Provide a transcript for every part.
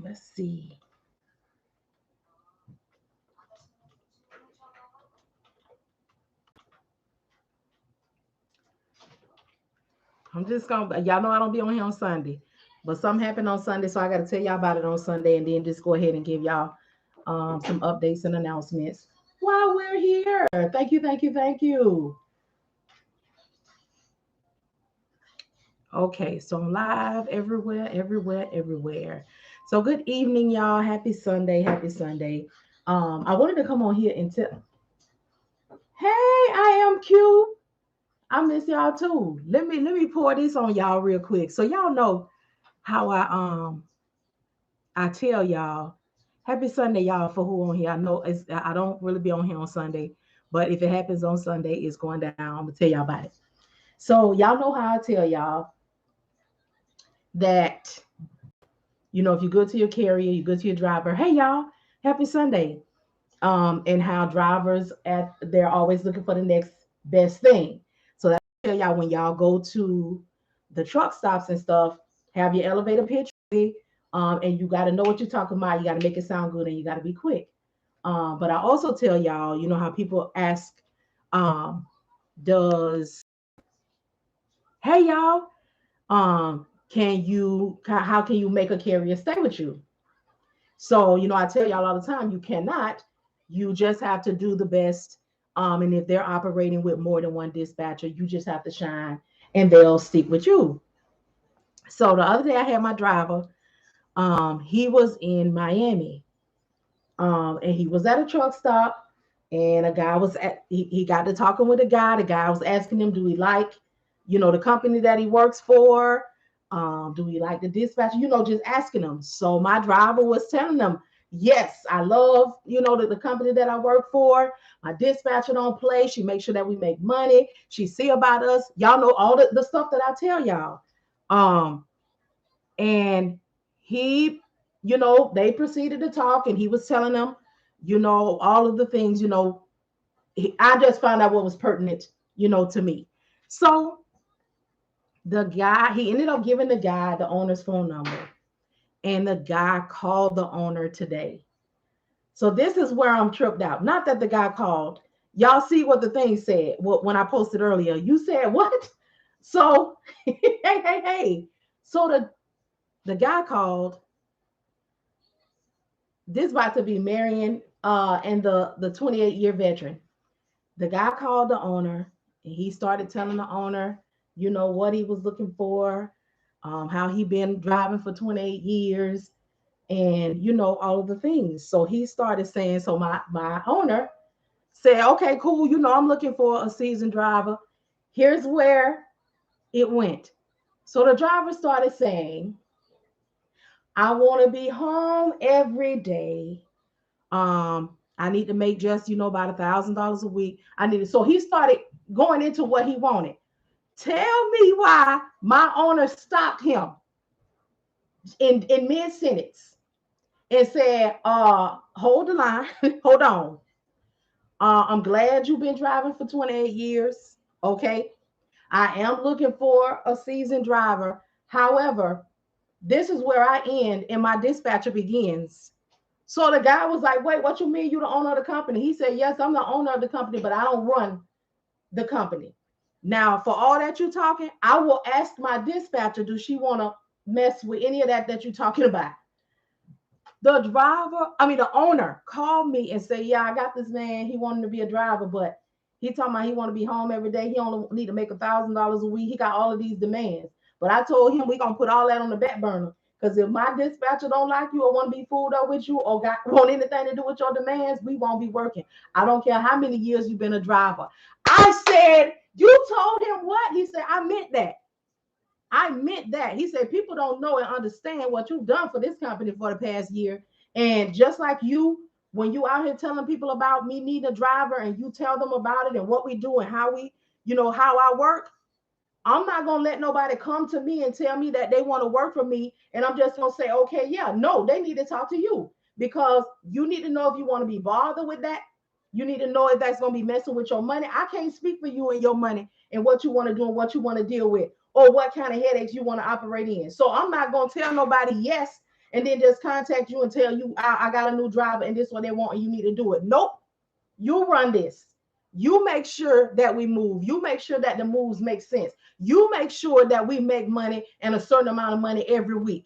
let's see. I'm just gonna, y'all know I don't be on here on Sunday, but something happened on Sunday, so I got to tell y'all about it on Sunday, and then just go ahead and give y'all some updates and announcements while we're here. Thank you, thank you, thank you. Okay, so I'm live everywhere, everywhere, everywhere. So good evening, y'all. Happy Sunday, happy Sunday. I wanted to come on here and tell. Hey, I am Q. I miss y'all too. Let me pour this on y'all real quick, so y'all know how I tell y'all. Happy Sunday, y'all, for who on here. I know I don't really be on here on Sunday, but if it happens on Sunday, it's going down. I'm gonna tell y'all about it. So y'all know how I tell y'all that, if you go to your carrier, you go to your driver, hey y'all, happy Sunday. And how drivers they're always looking for the next best thing. So that's what I tell y'all when y'all go to the truck stops and stuff, have your elevator pitch ready, and you got to know what you're talking about. You got to make it sound good and you got to be quick. But I also tell y'all, you know how people ask, um, does hey y'all, how can you make a carrier stay with you? So, I tell y'all all the time, you cannot. You just have to do the best. And if they're operating with more than one dispatcher, you just have to shine and they'll stick with you. So the other day I had my driver, he was in Miami. And he was at a truck stop, and a guy he got to talking with a guy. The guy was asking him, do he like, the company that he works for? Do we like the dispatcher? Just asking them. So my driver was telling them, yes, I love, the company that I work for. My dispatcher don't play. She makes sure that we make money. She see about us. Y'all know all the stuff that I tell y'all. Um, and he, they proceeded to talk, and he was telling them, all of the things, I just found out what was pertinent, to me. So the guy, he ended up giving the guy the owner's phone number, and the guy called the owner today. So this is where I'm tripped out. Not that the guy called. Y'all see what the thing said when I posted earlier. You said what? So hey. So the guy called. This about to be Marian and the 28-year veteran. The guy called the owner, and he started telling the owner, what he was looking for, how he been driving for 28 years, and all of the things. So he started saying, so my owner said, okay, cool, I'm looking for a seasoned driver. Here's where it went. So the driver started saying, I want to be home every day. I need to make just, about $1,000 a week. I need it. So he started going into what he wanted. Tell me why my owner stopped him in mid-sentence and said, hold the line, hold on. I'm glad you've been driving for 28 years. Okay. I am looking for a seasoned driver. However, this is where I end and my dispatcher begins. So the guy was like, wait, what you mean you the owner of the company? He said, yes, I'm the owner of the company, but I don't run the company. Now, for all that you're talking, I will ask my dispatcher, does she want to mess with any of that you're talking about? The owner called me and said, yeah, I got this man. He wanted to be a driver, but he talking about he want to be home every day. He only need to make $1,000 a week. He got all of these demands. But I told him we going to put all that on the back burner. Because if my dispatcher don't like you or want to be fooled up with you or want anything to do with your demands, we won't be working. I don't care how many years you've been a driver. I said, you told him what? He said, I meant that. I meant that. He said, people don't know and understand what you've done for this company for the past year. And just like you, when you out here telling people about me needing a driver and you tell them about it and what we do and how we, how I work, I'm not going to let nobody come to me and tell me that they want to work for me. And I'm just going to say, okay, yeah, no, they need to talk to you because you need to know if you want to be bothered with that. You need to know if that's going to be messing with your money. I can't speak for you and your money and what you want to do and what you want to deal with or what kind of headaches you want to operate in. So I'm not going to tell nobody yes and then just contact you and tell you, I got a new driver and this is what they want and you need to do it. Nope. You run this. You make sure that we move. You make sure that the moves make sense. You make sure that we make money and a certain amount of money every week.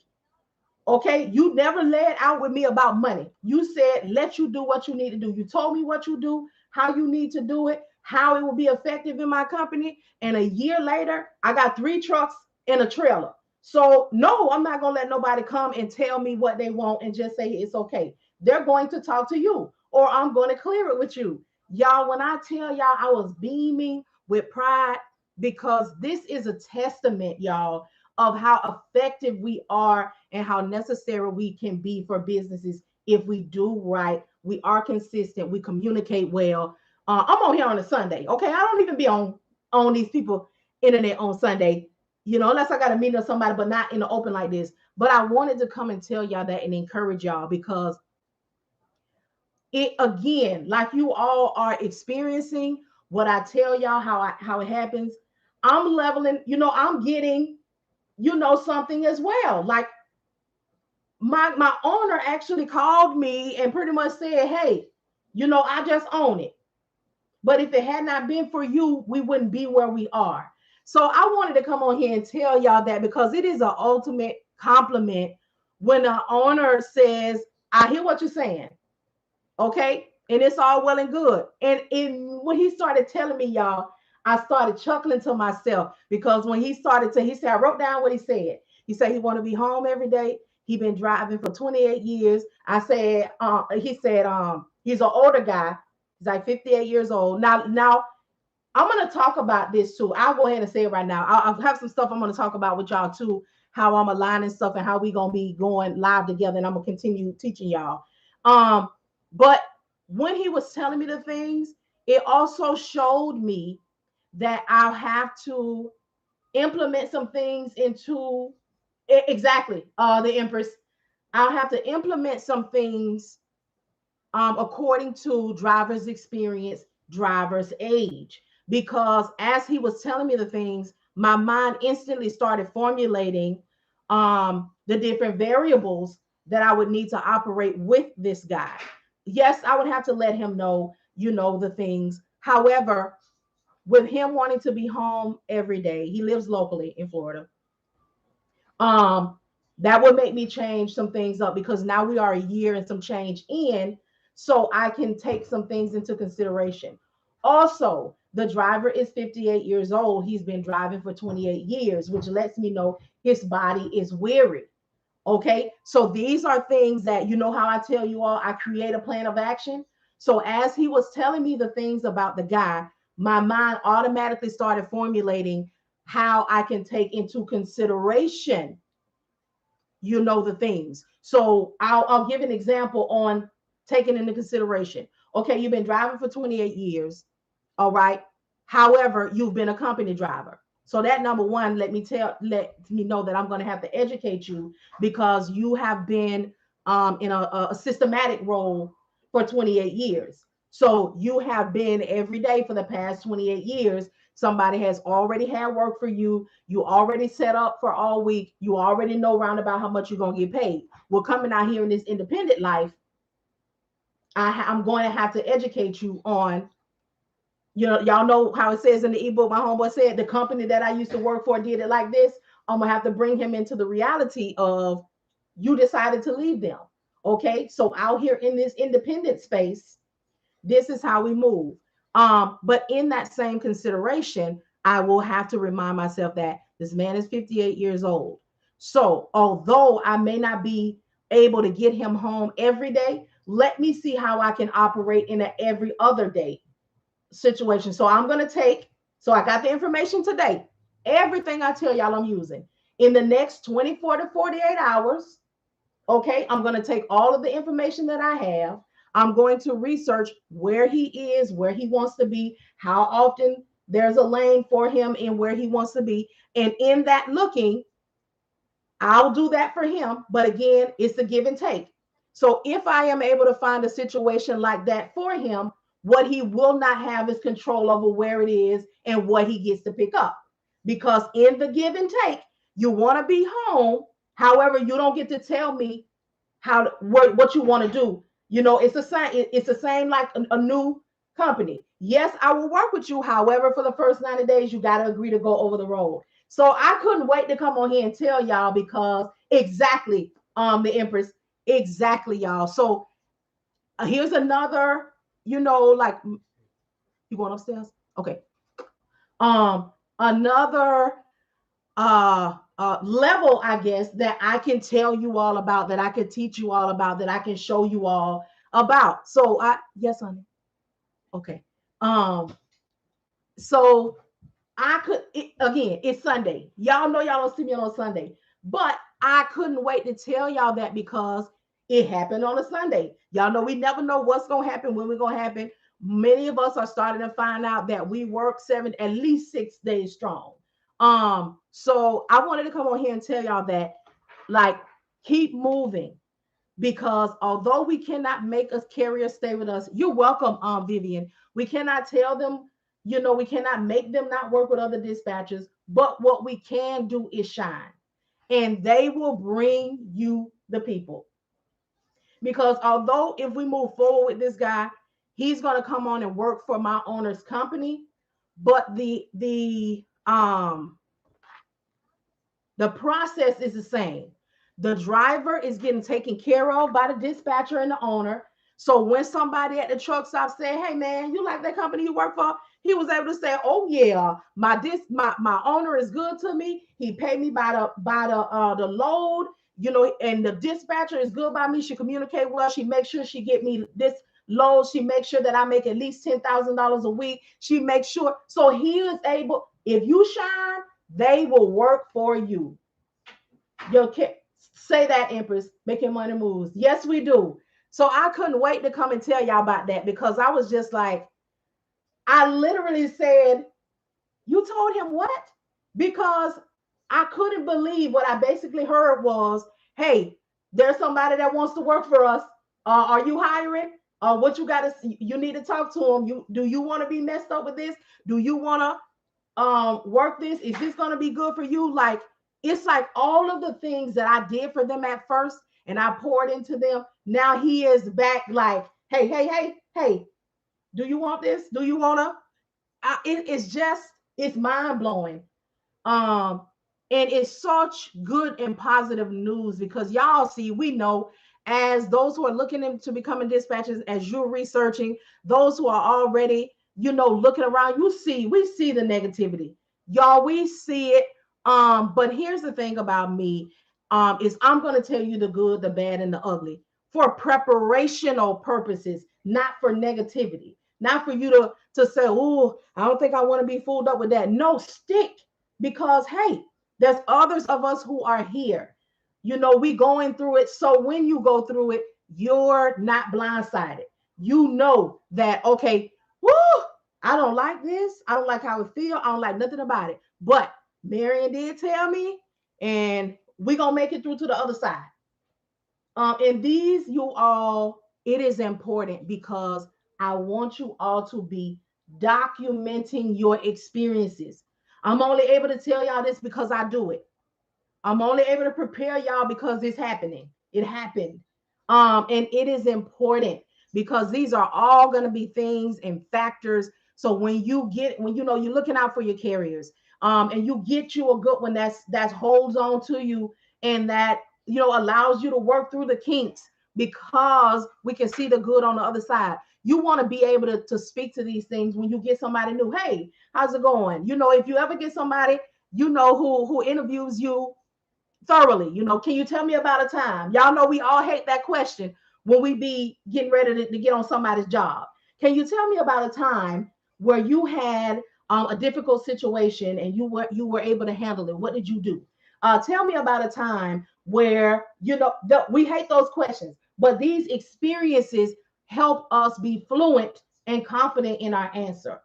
Okay, you never laid out with me about money. You said, let you do what you need to do. You told me what you do, how you need to do it, how it will be effective in my company. And a year later, I got 3 trucks and a trailer. So no, I'm not going to let nobody come and tell me what they want and just say it's okay. They're going to talk to you, or I'm going to clear it with you. Y'all, when I tell y'all I was beaming with pride, because this is a testament, y'all, of how effective we are and how necessary we can be for businesses if we do right. We are consistent. We communicate well. I'm on here on a Sunday. Okay, I don't even be on these people internet on Sunday. Unless I got a meeting with somebody, but not in the open like this. But I wanted to come and tell y'all that and encourage y'all, because it, again, like you all are experiencing what I tell y'all, how it happens. I'm leveling. I'm getting something as well. Like my owner actually called me and pretty much said, hey, I just own it. But if it had not been for you, we wouldn't be where we are. So I wanted to come on here and tell y'all that, because it is an ultimate compliment when an owner says, I hear what you're saying. Okay. And it's all well and good. And when he started telling me, y'all, I started chuckling to myself, because when he said, I wrote down what he said. He said he want to be home every day. He been driving for 28 years. I said, he said, he's an older guy. He's like 58 years old. Now I'm going to talk about this too. I'll go ahead and say it right now. I'll have some stuff I'm going to talk about with y'all too, how I'm aligning stuff and how we going to be going live together. And I'm going to continue teaching y'all. But when he was telling me the things, it also showed me that I'll have to implement some things into exactly the Empress. I'll have to implement some things according to driver's experience, driver's age, because as he was telling me the things, my mind instantly started formulating the different variables that I would need to operate with this guy. Yes, I would have to let him know, the things. However, with him wanting to be home every day, he lives locally in Florida. That would make me change some things up, because now we are a year and some change in, so I can take some things into consideration. Also, the driver is 58 years old. He's been driving for 28 years, which lets me know his body is weary. Okay, so these are things that, how I tell you all, I create a plan of action. So as he was telling me the things about the guy, my mind automatically started formulating how I can take into consideration, the things. So I'll give an example on taking into consideration. Okay, you've been driving for 28 years. All right. However, you've been a company driver. So that, number one, let me know that I'm going to have to educate you, because you have been in a systematic role for 28 years. So you have been every day for the past 28 years. Somebody has already had work for you. You already set up for all week. You already know round about how much you're going to get paid. Well, coming out here in this independent life, I'm going to have to educate you on, y'all know how it says in the ebook, my homeboy said, the company that I used to work for did it like this. I'm going to have to bring him into the reality of, you decided to leave them. Okay. So out here in this independent space, this is how we move. But in that same consideration, I will have to remind myself that this man is 58 years old. So although I may not be able to get him home every day, let me see how I can operate in an every other day situation. So I got the information today. Everything I tell y'all I'm using. In the next 24 to 48 hours, okay, I'm going to take all of the information that I have. I'm going to research where he is, where he wants to be, how often there's a lane for him and where he wants to be. And in that looking, I'll do that for him. But again, it's a give and take. So if I am able to find a situation like that for him, what he will not have is control over where it is and what he gets to pick up. Because in the give and take, you want to be home. However, you don't get to tell me what you want to do. It's the same. It's the same like a new company. Yes, I will work with you. However, for the first 90 days, you got to agree to go over the road. So I couldn't wait to come on here and tell y'all because exactly, the Empress, exactly, y'all. So here's another, like you going upstairs? Okay. Another level, I guess, that I can tell you all about, that I can teach you all about, that I can show you all about. So yes, honey. Okay. So again, it's Sunday. Y'all know y'all don't see me on Sunday, but I couldn't wait to tell y'all that because it happened on a Sunday. Y'all know we never know what's going to happen, when we're going to happen. Many of us are starting to find out that we work at least 6 days strong. So I wanted to come on here and tell y'all that, like, keep moving, because although we cannot make a carrier stay with us, you're welcome, Vivian. We cannot tell them, we cannot make them not work with other dispatchers, but what we can do is shine, and they will bring you the people. Because although if we move forward with this guy, he's going to come on and work for my owner's company, but the process is the same. The driver is getting taken care of by the dispatcher and the owner. So when somebody at the truck stop say, "Hey man, you like that company you work for?" He was able to say, "Oh yeah, my owner is good to me. He paid me by the load, and the dispatcher is good by me. She communicate well. She makes sure she get me this load. She makes sure that I make at least $10,000 a week. She makes sure." So he is able. If you shine, they will work for you. Say that, Empress. Making money moves. Yes, we do. So I couldn't wait to come and tell y'all about that, because I was just like, I literally said, "You told him what?" Because I couldn't believe what I basically heard was, "Hey, there's somebody that wants to work for us. Are you hiring? What you got to? You need to talk to him. Do you want to be messed up with this? Do you want to work this? Is this going to be good for you?" Like, it's like all of the things that I did for them at first and I poured into them. Now he is back like, "Hey, hey, hey, hey, do you want this? Do you want to?" It's mind blowing. Um, and it's such good and positive news, because y'all see, we know, as those who are looking into becoming dispatchers, as you're researching, those who are already, looking around, we see the negativity. Y'all, we see it. But here's the thing about me, is I'm going to tell you the good, the bad, and the ugly for preparational purposes, not for negativity, not for you to say, "Oh, I don't think I want to be fooled up with that." No, stick, because hey, there's others of us who are here. We going through it. So when you go through it, you're not blindsided. You know that, okay, woo, I don't like this. I don't like how it feels. I don't like nothing about it. But Marian did tell me, and we're gonna make it through to the other side. And these, you all, it is important because I want you all to be documenting your experiences. I'm only able to tell y'all this because I do it. I'm only able to prepare y'all because it's happening. It happened. And it is important because these are all going to be things and factors. So when you're looking out for your carriers, and you get you a good one that holds on to you, and that allows you to work through the kinks, because we can see the good on the other side. You want to be able to speak to these things when you get somebody new. "Hey, how's it going?" If you ever get somebody who interviews you thoroughly, "Can you tell me about a time?" Y'all know we all hate that question when we be getting ready to get on somebody's job. "Can you tell me about a time where you had a difficult situation and you were able to handle it? What did you do? Tell me about a time where," we hate those questions, but these experiences help us be fluent and confident in our answer.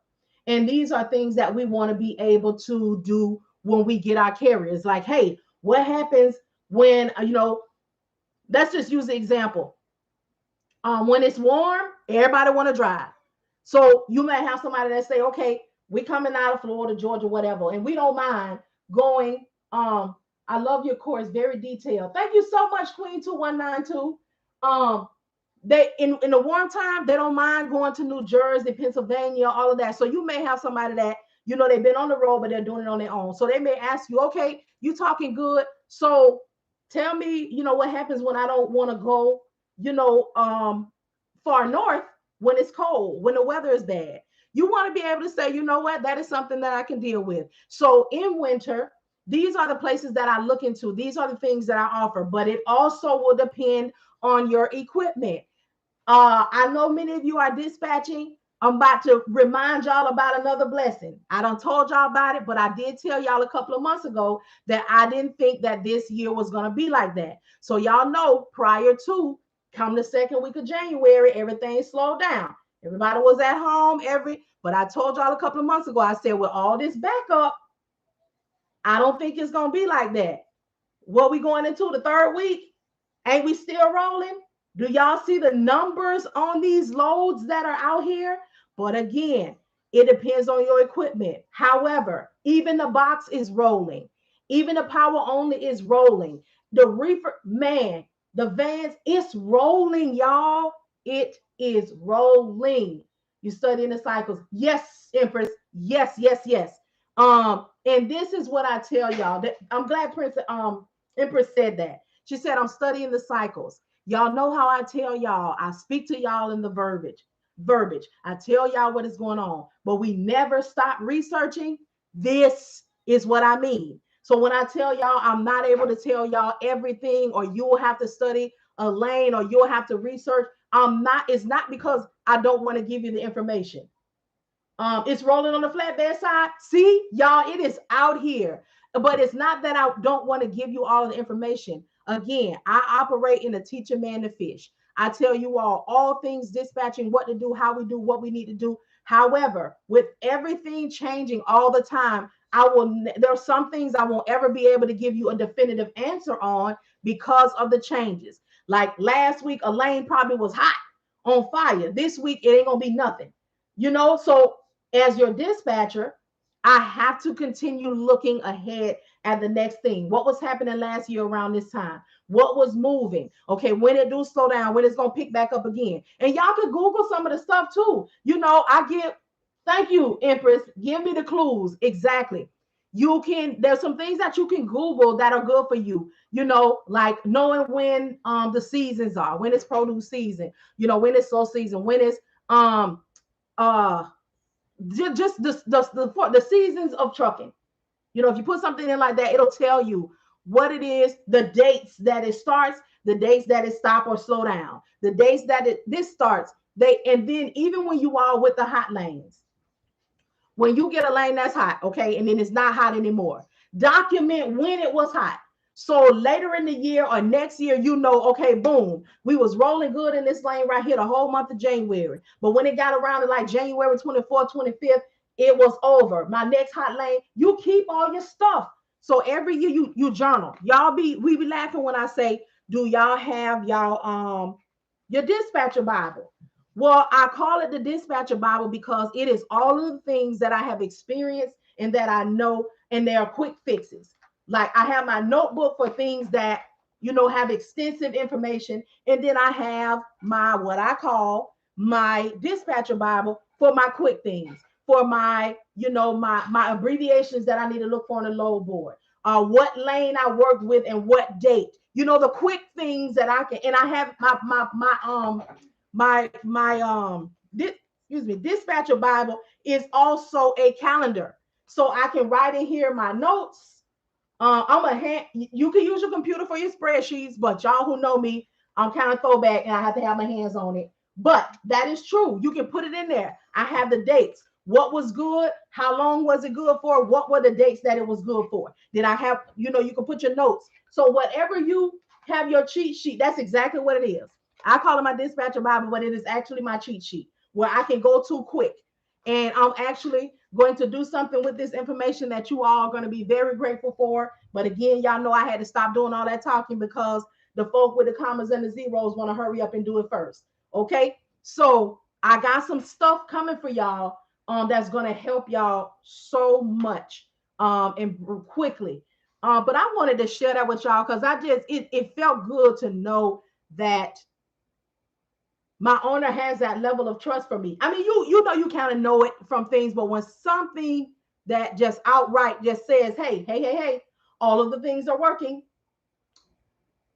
And these are things that we want to be able to do when we get our carriers. Like, "Hey, what happens when, let's just use the example. When it's warm, everybody want to drive. So you may have somebody that say, "Okay, we coming out of Florida, Georgia, whatever, and we don't mind going." I love your course, very detailed. Thank you so much, Queen 2192. Um, they in the warm time, they don't mind going to New Jersey, Pennsylvania, all of that. So you may have somebody that, you know, they've been on the road, but they're doing it on their own. So they may ask you, okay, you talking good. So tell me, you know, what happens when I don't want to go, you know, far north when it's cold, when the weather is bad. You want to be able to say, you know what, that is something that I can deal with. So in winter, these are the places that I look into. These are the things that I offer, but it also will depend on your equipment. I know many of you are dispatching. I'm about to remind y'all about another blessing. I done told y'all about it, but I did tell y'all a couple of months ago that I didn't think that this year was going to be like that. So y'all know prior to come the second week of January, everything slowed down. Everybody was at home, but I told y'all a couple of months ago, I said, with all this backup, I don't think it's going to be like that. What we going into the third week? Ain't we still rolling? Do y'all see the numbers on these loads that are out here? But again, it depends on your equipment. However, even the box is rolling. Even the power only is rolling. The reefer, man, the vans, it's rolling, y'all. It is rolling. You studying the cycles. Yes, Empress. Yes, yes, yes. And this is what I tell y'all. That I'm glad Empress said that. She said, I'm studying the cycles. Y'all know how I tell y'all. I speak to y'all in the verbiage. I tell y'all what is going on, but we never stop researching. This is what I mean. So when I tell y'all, I'm not able to tell y'all everything, or you will have to study a lane, or you'll have to research. I'm not, it's not because I don't want to give you the information. It's rolling on the flatbed side. See, y'all, it is out here. But it's not that I don't want to give you all of the information. Again, I operate in a teacher man to fish. I tell you all things dispatching, what to do, how we do, what we need to do. However, with everything changing all the time, there are some things I won't ever be able to give you a definitive answer on because of the changes. Like last week, a lane probably was hot on fire. This week, it ain't gonna be nothing. You know, so as your dispatcher, I have to continue looking ahead at the next thing. What was happening last year around this time? What was moving? Okay, when it do slow down, when it's gonna pick back up again. And y'all can Google some of the stuff too. You know, thank you, Empress. Give me the clues. Exactly. There's some things that you can Google that are good for you, you know, like knowing when the seasons are, when it's produce season, you know, when it's slow season, when it's uh just the seasons of trucking. You know, if you put something in like that, it'll tell you what it is, the dates that it starts, the dates that it stop or slow down, the dates that this starts. And then even when you are with the hot lanes, when you get a lane that's hot, okay, and then it's not hot anymore, document when it was hot. So later in the year or next year, you know, okay, boom, we was rolling good in this lane right here the whole month of January. But when it got around to like January 24th, 25th, it was over. My next hot lane, you keep all your stuff. So every year you journal. We be laughing when I say, do y'all have your dispatcher Bible? Well, I call it the dispatcher Bible because it is all of the things that I have experienced and that I know, and they are quick fixes. Like I have my notebook for things that, you know, have extensive information. And then I have what I call my dispatcher Bible for my quick things, for my, you know, my abbreviations that I need to look for on the load board. What lane I worked with and what date. You know, the quick things that I can, and I have dispatcher Bible is also a calendar. So I can write in here my notes. You can use your computer for your spreadsheets, but y'all who know me, I'm kind of throwback and I have to have my hands on it. But that is true. You can put it in there. I have the dates. What was good? How long was it good for? What were the dates that it was good for? Did I have, you know, you can put your notes. So whatever you have your cheat sheet, that's exactly what it is. I call it my dispatcher Bible, but it is actually my cheat sheet where I can go to quick. And I'm actually going to do something with this information that you all are going to be very grateful for. But again, y'all know I had to stop doing all that talking because the folk with the commas and the zeros want to hurry up and do it first. Okay. So I got some stuff coming for y'all that's going to help y'all so much and quickly. But I wanted to share that with y'all because it felt good to know that My owner has that level of trust for me. I mean, you know, you kind of know it from things, but when something that just outright just says, hey, all of the things are working.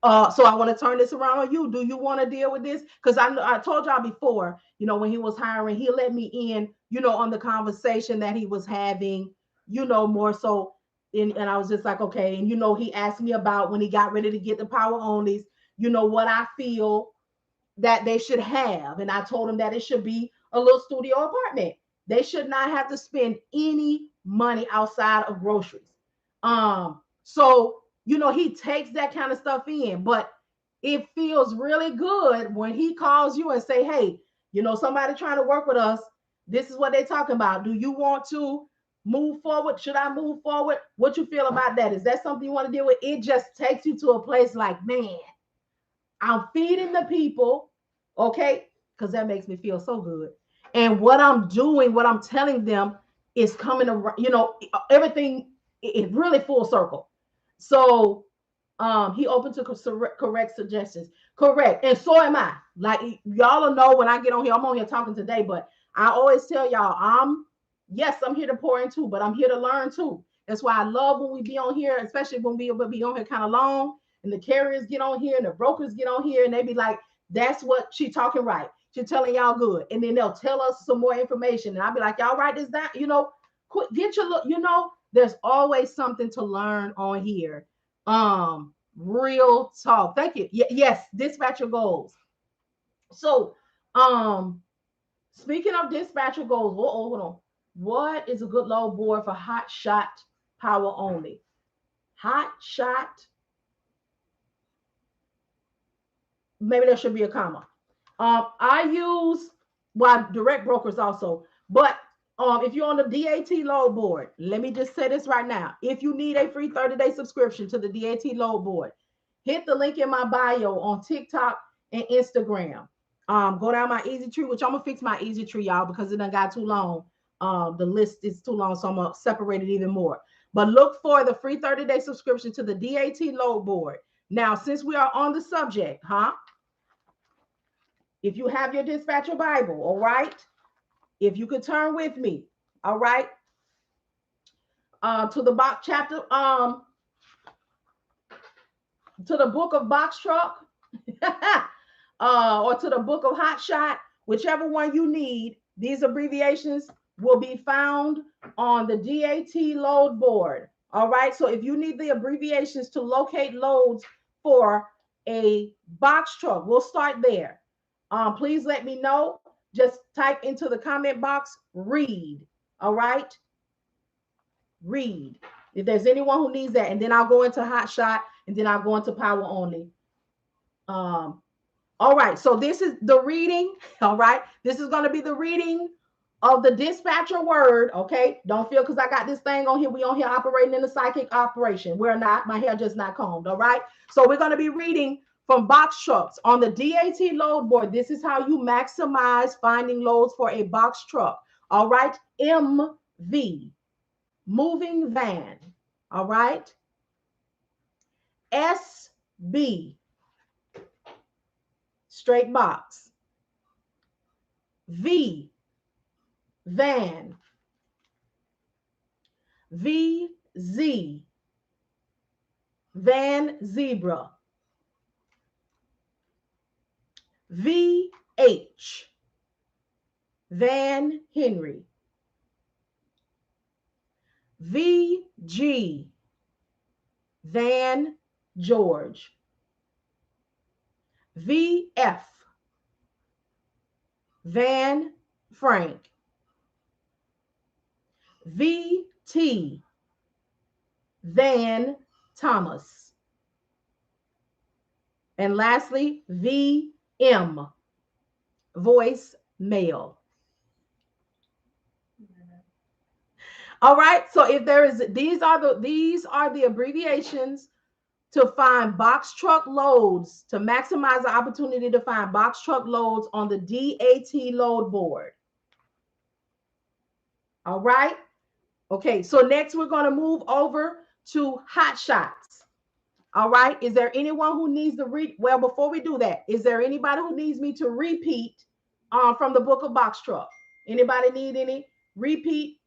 So I want to turn this around on you. Do you want to deal with this? Because I told y'all before, you know, when he was hiring, he let me in, you know, on the conversation that he was having, you know, more so. And I was just like, okay. And, you know, he asked me about when he got ready to get the power onlys, you know, what I feel that they should have. And I told him that it should be a little studio apartment. They should not have to spend any money outside of groceries. So you know, he takes that kind of stuff in, but it feels really good when he calls you and say, hey, you know, somebody trying to work with us. This is what they're talking about. Do you want to move forward? Should I move forward? What you feel about that? Is that something you want to deal with? It just takes you to a place like, man, I'm feeding the people, okay? Because that makes me feel so good. And what I'm doing, what I'm telling them is coming around, you know, everything is really full circle. So he open to correct suggestions. Correct. And so am I. Like y'all will know when I get on here, I'm on here talking today, but I always tell y'all, yes, I'm here to pour into, but I'm here to learn too. That's why I love when we be on here, especially when we will be on here kind of long and the carriers get on here and the brokers get on here and they be like, that's what she talking right. She telling y'all good. And then they'll tell us some more information. And I'll be like, y'all write this down, you know, get your look, you know, there's always something to learn on here. Real talk. Thank you. Yes, dispatch your goals. So, speaking of dispatch your goals, hold on. What is a good load board for hot shot power only? Hot shot. Maybe there should be a comma. I use direct brokers also, but if you're on the DAT load board, let me just say this right now. If you need a free 30-day subscription to the DAT load board, hit the link in my bio on TikTok and Instagram. Go down my easy tree, which I'm gonna fix my easy tree, y'all, because it done got too long. The list is too long, so I'm gonna separate it even more. But look for the free 30-day subscription to the DAT load board. Now, since we are on the subject, if you have your dispatcher Bible, all right, if you could turn with me, all right, to the box chapter, to the book of box truck, or to the book of hot shot, whichever one you need. These abbreviations will be found on the DAT load board. All right. So if you need the abbreviations to locate loads for a box truck, we'll start there. Please let me know. Just type into the comment box, read. All right. Read. If there's anyone who needs that, and then I'll go into hot shot, and then I'll go into power only. All right, so this is the reading. All right, this is going to be the reading of the dispatcher word. Okay, don't feel because I got this thing on here. We on here operating in the psychic operation. We're not. My hair just not combed. All right, so we're going to be reading from box trucks on the DAT load board. This is how you maximize finding loads for a box truck. All right, MV, moving van. All right, SB, straight box. V, van. VZ, van zebra. VH, van Henry. VG, van George. VF, van Frank. VT, van Thomas. And lastly, VM, voice mail. All right. So if there is, these are the abbreviations to find box truck loads, to maximize the opportunity to find box truck loads on the DAT load board. All right. Okay. So next we're going to move over to hot shots. All right. Is there anyone who needs to read? Well, before we do that, is there anybody who needs me to repeat from the book of Box Truck? Anybody need any repeat?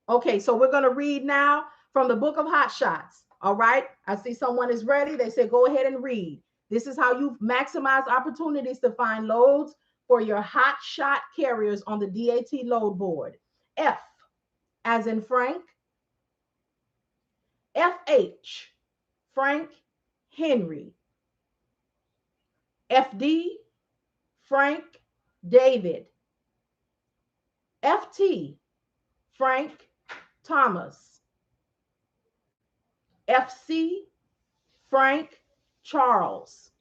Okay, so we're going to read now from the book of Hot Shots. All right. I see someone is ready. They said, go ahead and read. This is how you maximize opportunities to find loads for your hot shot carriers on the DAT load board. F as in Frank, FH, Frank Henry, FD, Frank David, FT, Frank Thomas, FC, Frank Charles,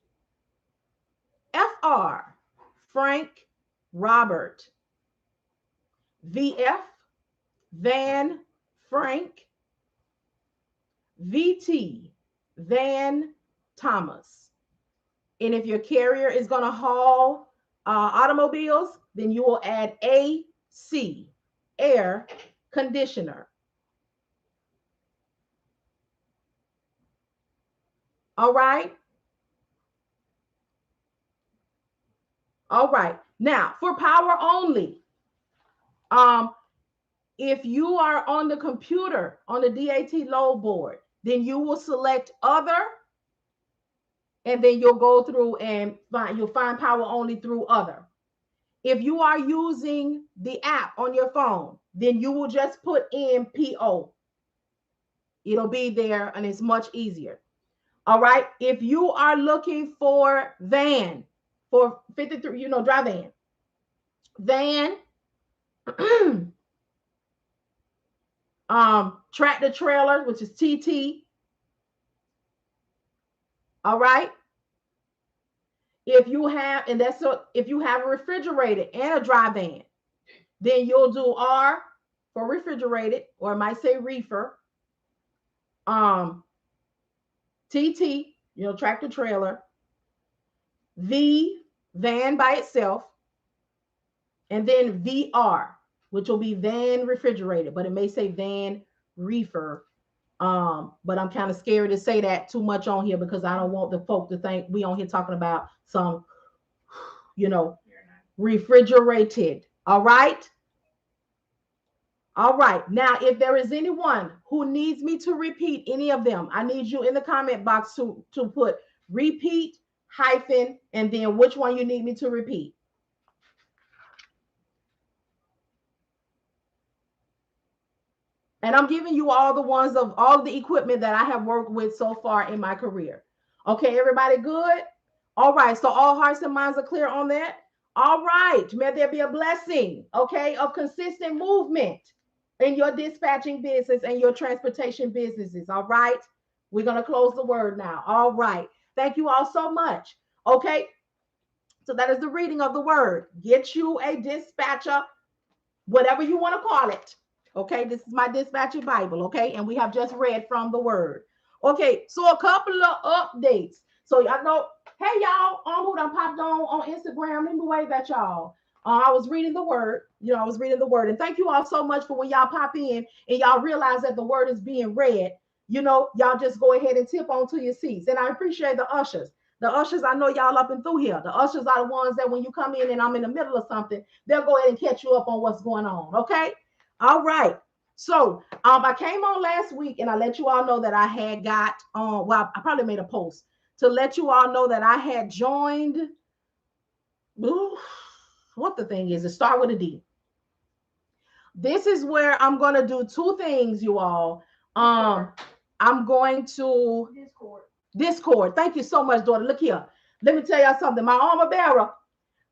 FR, Frank Robert, VF, Van Frank, VT, Van Thomas. And if your carrier is going to haul automobiles, then you will add AC, air conditioner. All right. All right. Now, for power only, if you are on the computer on the DAT load board, then you will select other, and then you'll go through and you'll find power only through other. If you are using the app on your phone, then you will just put in PO. It'll be there and it's much easier. All right. If you are looking for van, for 53, dry van, tractor trailer, which is TT. All right. If you have, if you have a refrigerated and a dry van, then you'll do R for refrigerated, or it might say reefer. TT, tractor trailer. V, van by itself. And then VR, which will be van refrigerated, but it may say van reefer. But I'm kind of scared to say that too much on here because I don't want the folk to think we on here talking about some, refrigerated. All right. All right. Now, if there is anyone who needs me to repeat any of them, I need you in the comment box to put repeat hyphen and then which one you need me to repeat. And I'm giving you all the ones of all the equipment that I have worked with so far in my career. Okay, everybody good? All right, so all hearts and minds are clear on that? All right, may there be a blessing, okay, of consistent movement in your dispatching business and your transportation businesses. All right, we're going to close the word now. All right, thank you all so much. Okay, so that is the reading of the word. Get you a dispatcher, whatever you want to call it. Okay, this is my dispatching Bible. Okay, and we have just read from the word. Okay, so a couple of updates. So I know, hey y'all, who done popped on Instagram? Let me wave at y'all. I was reading the word. I was reading the word, and thank you all so much for when y'all pop in and y'all realize that the word is being read. Y'all just go ahead and tip onto your seats, and I appreciate the ushers. The ushers, I know y'all up and through here. The ushers are the ones that when you come in and I'm in the middle of something, they'll go ahead and catch you up on what's going on. Okay. All right. So I came on last week and I let you all know that I had got well, I probably made a post to let you all know that I had joined. What the thing is, it start with a D. This is where I'm going to do two things, you all. I'm going to Discord. Thank you so much, daughter. Look here. Let me tell y'all something. My armor bearer,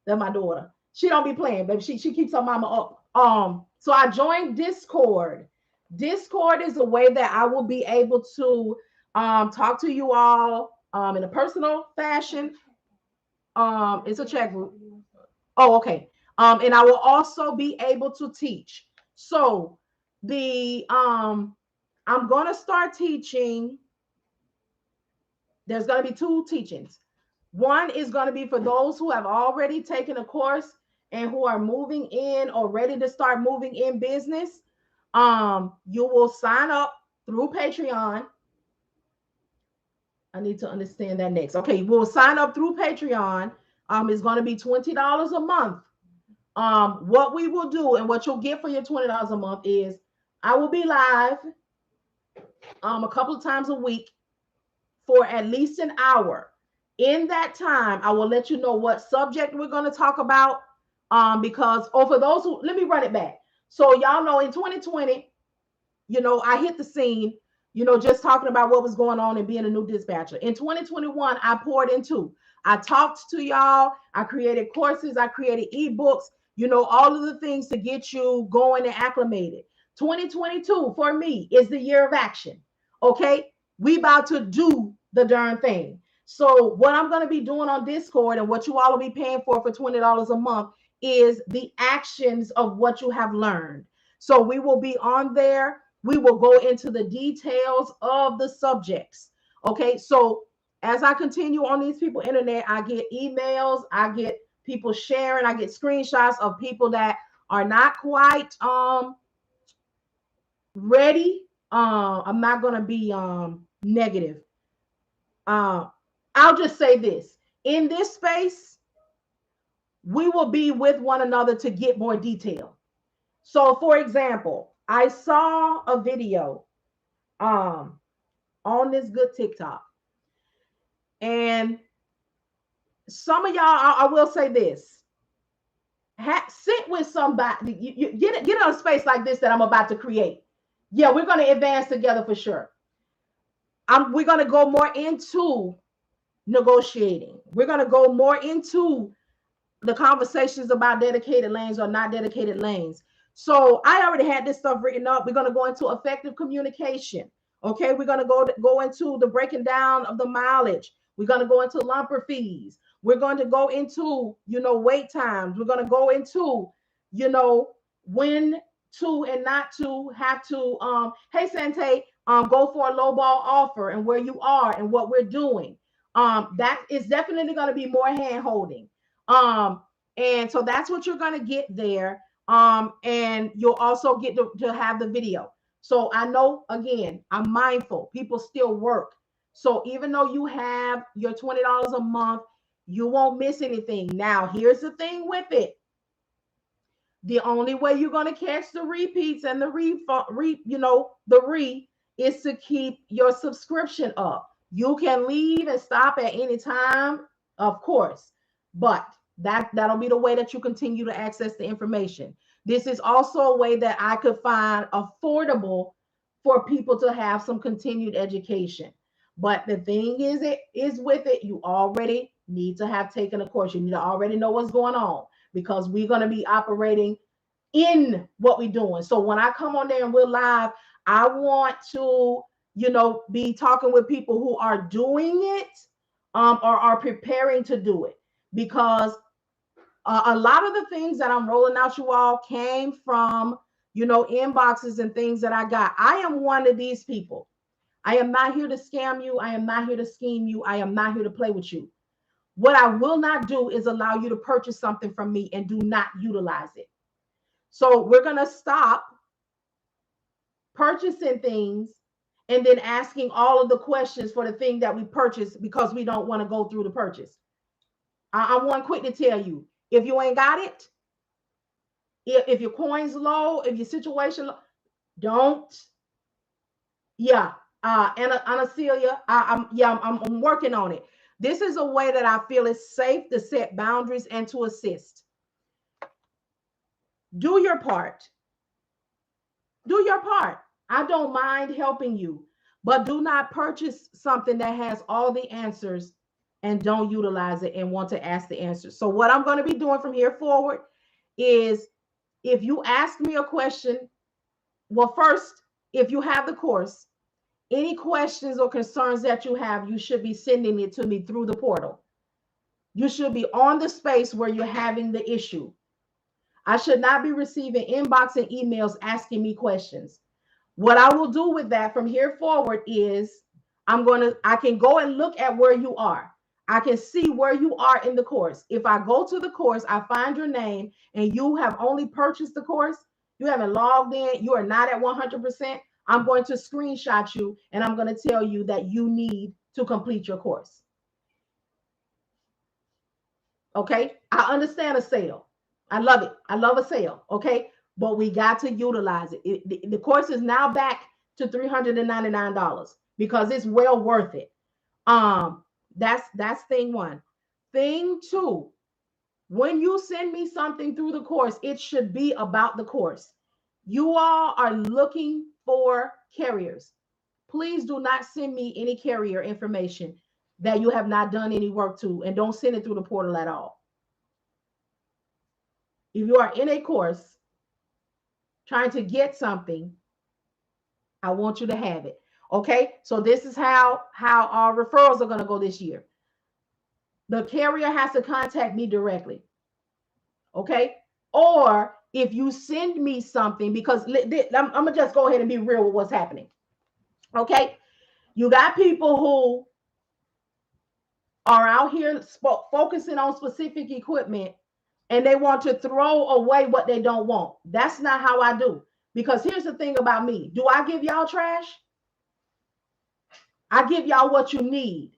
that's my daughter. She don't be playing, baby. She keeps her mama up. So I joined Discord. Discord is a way that I will be able to talk to you all in a personal fashion. It's a chat group. Oh, okay. And I will also be able to teach. So I'm gonna start teaching. There's gonna be two teachings. One is going to be for those who have already taken a course and who are moving in or ready to start moving in business. You will sign up through Patreon. I need to understand that next. Okay, we'll sign up through Patreon. It's going to be $20 a month. What we will do and what you'll get for your $20 a month is I will be live a couple of times a week for at least an hour. In that time, I will let you know what subject we're going to talk about. Because for those who, let me run it back. So y'all know in 2020, I hit the scene, just talking about what was going on and being a new dispatcher. In 2021, I poured into. I talked to y'all. I created courses. I created ebooks, all of the things to get you going and acclimated. 2022 for me is the year of action. Okay. We about to do the darn thing. So what I'm going to be doing on Discord and what you all will be paying for $20 a month is the actions of what you have learned. So we will be on there. We will go into the details of the subjects. Okay. So as I continue on these people internet, I get emails, I get people sharing, I get screenshots of people that are not quite ready. I'm not going to be negative. I'll just say this. In this space, we will be with one another to get more detail. So for example, I saw a video on this good TikTok. And some of y'all, I will say this. Sit with somebody. You get in a space like this that I'm about to create. Yeah, we're going to advance together for sure. We're going to go more into negotiating. We're going to go more into the conversations about dedicated lanes or not dedicated lanes. So I already had this stuff written up. We're going to go into effective communication. Okay, we're going to go into the breaking down of the mileage. We're going to go into lumper fees. We're going to go into, wait times. We're going to go into, when to and not to have to, hey, Sante, go for a low ball offer and where you are and what we're doing. That is definitely going to be more hand holding. And so that's what you're going to get there. And you'll also get to have the video. So I know, again, I'm mindful. People still work. So even though you have your $20 a month, you won't miss anything. Now, here's the thing with it. The only way you're going to catch the repeats and the is to keep your subscription up. You can leave and stop at any time, of course, but that'll be the way that you continue to access the information. This is also a way that I could find affordable for people to have some continued education. But the thing is with it, you already need to have taken a course. You need to already know what's going on because we're going to be operating in what we're doing. So when I come on there and we're live, I want to, be talking with people who are doing it or are preparing to do it, because a lot of the things that I'm rolling out, you all, came from, inboxes and things that I got. I am one of these people. I am not here to scam you. I am not here to scheme you. I am not here to play with you. What I will not do is allow you to purchase something from me and do not utilize it. So we're going to stop purchasing things and then asking all of the questions for the thing that we purchased because we don't want to go through the purchase. I'm one quick to tell you, if you ain't got it, if your coin's low, if your situation low, don't. Yeah. Anna Celia, I'm working on it. This is a way that I feel is safe to set boundaries and to assist. Do your part. Do your part. I don't mind helping you, but do not purchase something that has all the answers and don't utilize it and want to ask the answers. So what I'm going to be doing from here forward is, if you ask me a question, well, first, if you have the course, any questions or concerns that you have, you should be sending it to me through the portal. You should be on the space where you're having the issue. I should not be receiving inbox and emails asking me questions. What I will do with that from here forward is I can go and look at where you are. I can see where you are in the course. If I go to the course, I find your name and you have only purchased the course, you haven't logged in, you are not at 100%, I'm going to screenshot you and I'm going to tell you that you need to complete your course. Okay, I understand a sale. I love it. I love a sale. Okay, but we got to utilize it. The course is now back to $399 because it's well worth it. That's thing one. Thing two, when you send me something through the course, it should be about the course. You all are looking for carriers. Please do not send me any carrier information that you have not done any work to, and don't send it through the portal at all. If you are in a course trying to get something, I want you to have it. Okay, so this is how our referrals are going to go this year. The carrier has to contact me directly. Okay, or if you send me something, because I'm gonna just go ahead and be real with what's happening. Okay, you got people who are out here focusing on specific equipment, and they want to throw away what they don't want. That's not how I do. Because here's the thing about me. Do I give y'all trash? I give y'all what you need.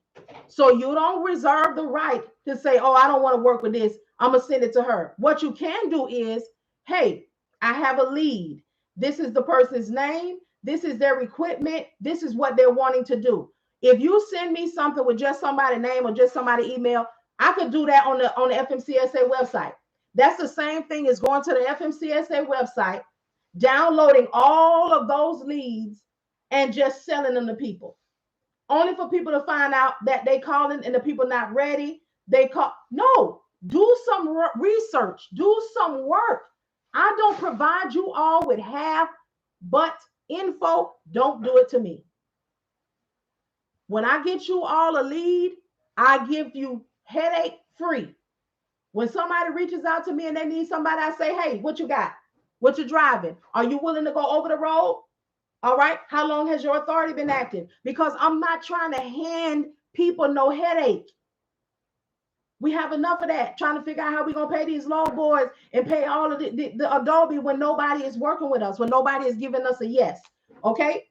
So you don't reserve the right to say, oh, I don't want to work with this. I'm going to send it to her. What you can do is, hey, I have a lead. This is the person's name. This is their equipment. This is what they're wanting to do. If you send me something with just somebody's name or just somebody's email, I could do that on the FMCSA website. That's the same thing as going to the FMCSA website, downloading all of those leads and just selling them to people. Only for people to find out that they calling and the people not ready. They call. No, do some research, do some work. I don't provide you all with half but info. Don't do it to me. When I get you all a lead, I give you headache free. When somebody reaches out to me and they need somebody, I say, hey, what you got? What you driving? Are you willing to go over the road? All right. How long has your authority been active? Because I'm not trying to hand people no headache. We have enough of that, trying to figure out how we're going to pay these loan boys and pay all of the Adobe when nobody is working with us, when nobody is giving us a yes. Okay.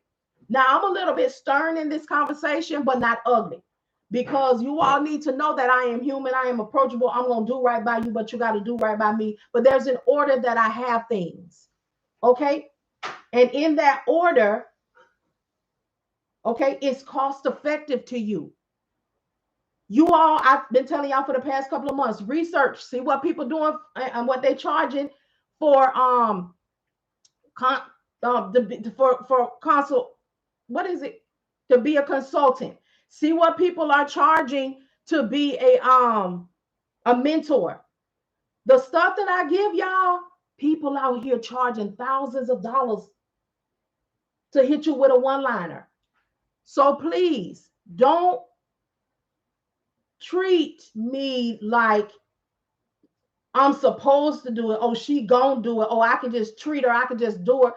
Now, I'm a little bit stern in this conversation, but not ugly, because you all need to know that I am human. I am approachable. I'm going to do right by you, but you got to do right by me. But there's an order that I have things. Okay. And in that order, okay, it's cost effective to you. You all, I've been telling y'all for the past couple of months, research, see what people doing and what they charging for consult. What is it? To be a consultant. See what people are charging to be a mentor. The stuff that I give y'all, people out here charging thousands of dollars to hit you with a one-liner. So please don't treat me like I'm supposed to do it. Oh, she gonna do it. Oh, I can just treat her. I can just do it.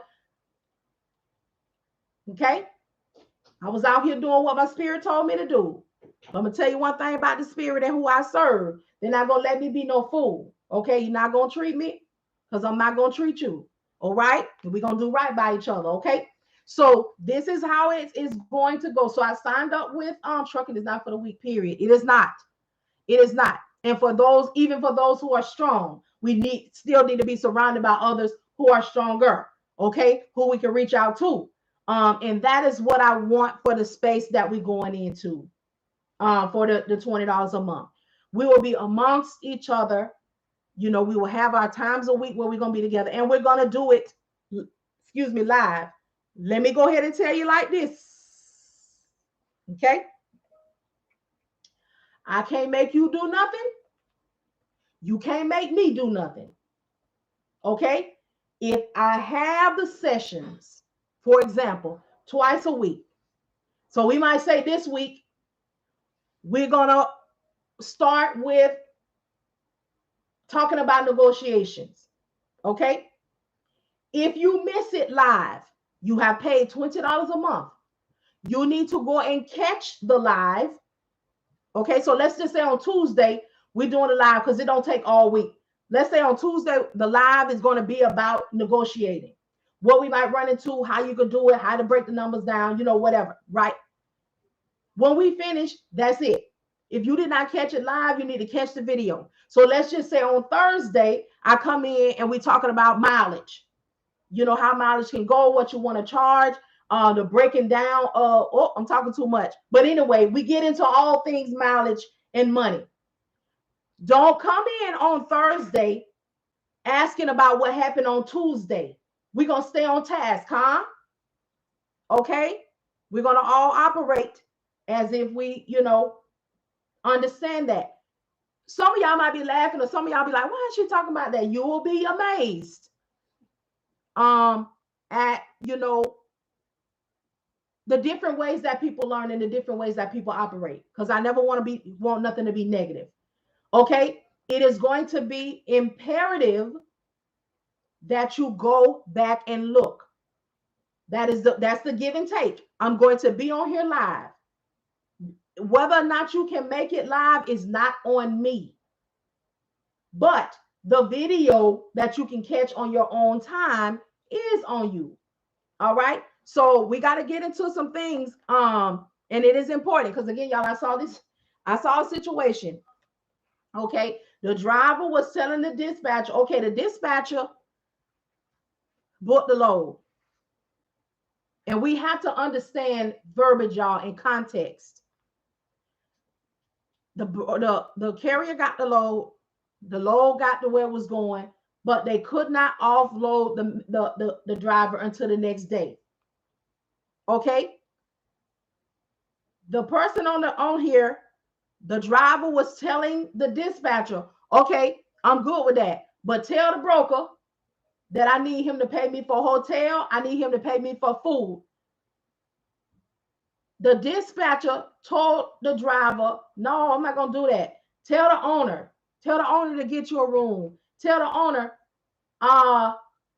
Okay? I was out here doing what my spirit told me to do. I'm gonna tell you one thing about the spirit and who I serve. They're not gonna let me be no fool. Okay, you're not gonna treat me because I'm not gonna treat you. All right, and we're gonna do right by each other. Okay, so this is how it is going to go. So I signed up with trucking is not for the weak. Period. It is not. It is not. And for those, even for those who are strong, we still need to be surrounded by others who are stronger. Okay, who we can reach out to. And that is what I want for the space that we're going into for the $20 a month. We will be amongst each other. You know, we will have our times a week where we're going to be together, and we're going to do it, excuse me, live. Let me go ahead and tell you like this. Okay. I can't make you do nothing. You can't make me do nothing. Okay. If I have the sessions, for example, twice a week. So we might say this week, we're going to start with talking about negotiations. Okay. If you miss it live, you have paid $20 a month. You need to go and catch the live. Okay. So let's just say on Tuesday, we're doing a live because it don't take all week. Let's say on Tuesday, the live is going to be about negotiating. What we might run into, how you could do it, how to break the numbers down, you know, whatever, right? When we finish, that's it. If you did not catch it live, you need to catch the video. So let's just say on Thursday, I come in and we're talking about mileage. You know, how mileage can go, what you want to charge, the breaking down of, oh, I'm talking too much. But anyway, we get into all things mileage and money. Don't come in on Thursday asking about what happened on Tuesday. We're going to stay on task, huh? Okay? We're going to all operate as if we, understand that. Some of y'all might be laughing, or some of y'all be like, why is she talking about that? You will be amazed at, the different ways that people learn and the different ways that people operate. Because I never want nothing to be negative. Okay? It is going to be imperative that you go back and look. That's the give and take. I'm going to be on here live. Whether or not you can make it live is not on me. But the video that you can catch on your own time is on you. All right. So we got to get into some things. And it is important because, again, y'all, I saw a situation. Okay. The driver was telling the dispatcher, okay, the dispatcher booked the load. And we have to understand verbiage, y'all, in context. The carrier got the load got to where it was going, but they could not offload the driver until the next day. Okay. The person on here, the driver was telling the dispatcher, okay, I'm good with that, but tell the broker that I need him to pay me for a hotel. I need him to pay me for food. The dispatcher told the driver, no, I'm not going to do that. Tell the owner to get you a room. Tell the owner,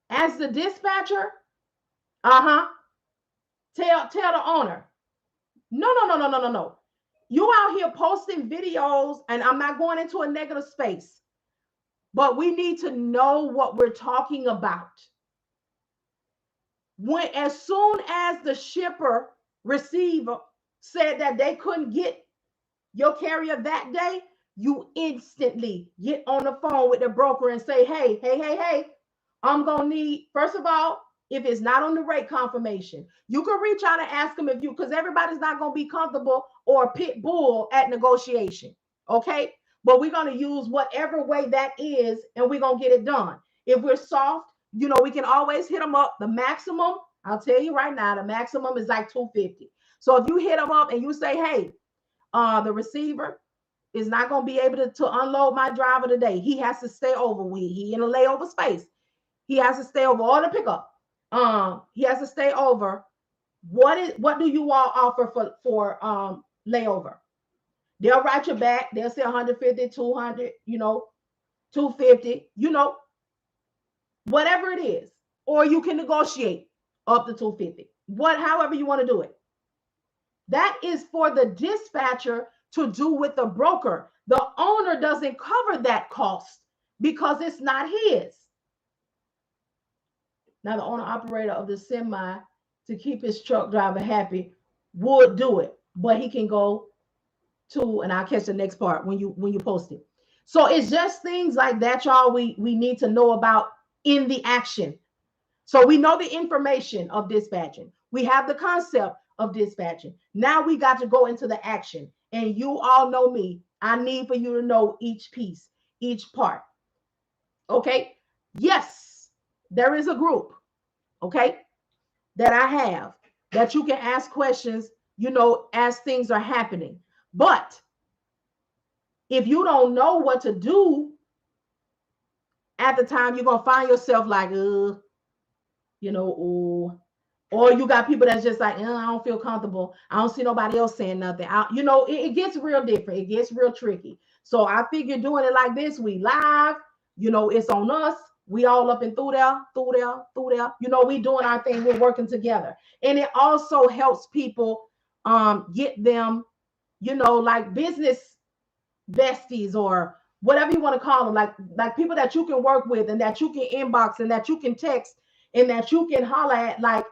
as the dispatcher, tell the owner. No. You out here posting videos, and I'm not going into a negative space, but we need to know what we're talking about. As soon as the receiver said that they couldn't get your carrier that day, you instantly get on the phone with the broker and say, hey, I'm going to need, first of all, if it's not on the rate confirmation, you can reach out and ask them because everybody's not going to be comfortable or pit bull at negotiation. Okay. But we're going to use whatever way that is, and we're going to get it done. If we're soft, we can always hit them up. The maximum, I'll tell you right now, the maximum is like $250. So if you hit them up and you say, hey, the receiver is not going to be able to unload my driver today. He has to stay over. He in a layover space. He has to stay over, or the pickup. He has to stay over. What do you all offer for layover? They'll write you back. They'll say 150, 200, 250, whatever it is. Or you can negotiate up to 250. However you want to do it. That is for the dispatcher to do with the broker. The owner doesn't cover that cost because it's not his. Now, the owner operator of the semi, to keep his truck driver happy, would do it, but he can go to, and I'll catch the next part when you post it. So it's just things like that, y'all, we need to know about in the action. So we know the information of dispatching. We have the concept of dispatching. Now we got to go into the action. And you all know me. I need for you to know each piece, each part. Okay? Yes, there is a group, okay, that I have that you can ask questions, as things are happening. But if you don't know what to do at the time, you're going to find yourself like, or you got people that's just like, I don't feel comfortable. I don't see nobody else saying nothing. It gets real different. It gets real tricky. So I figure doing it like this, we live, it's on us. We all up and through there. We doing our thing. We're working together. And it also helps people get them, like business besties or whatever you want to call them, like people that you can work with and that you can inbox and that you can text and that you can holler at, like,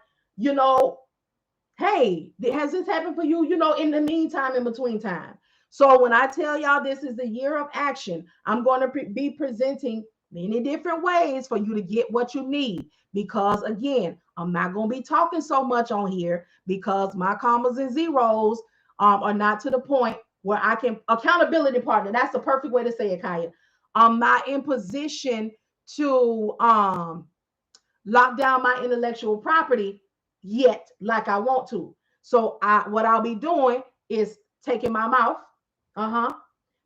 Hey, has this happened for you? You know, in the meantime, in between time. So when I tell y'all this is the year of action, I'm going to be presenting many different ways for you to get what you need. Because again, I'm not going to be talking so much on here because my commas and zeros are not to the point where I can accountability partner. That's the perfect way to say it, Kaya. I'm not in position to lock down my intellectual property yet like I want to. So what I'll be doing is taking my mouth,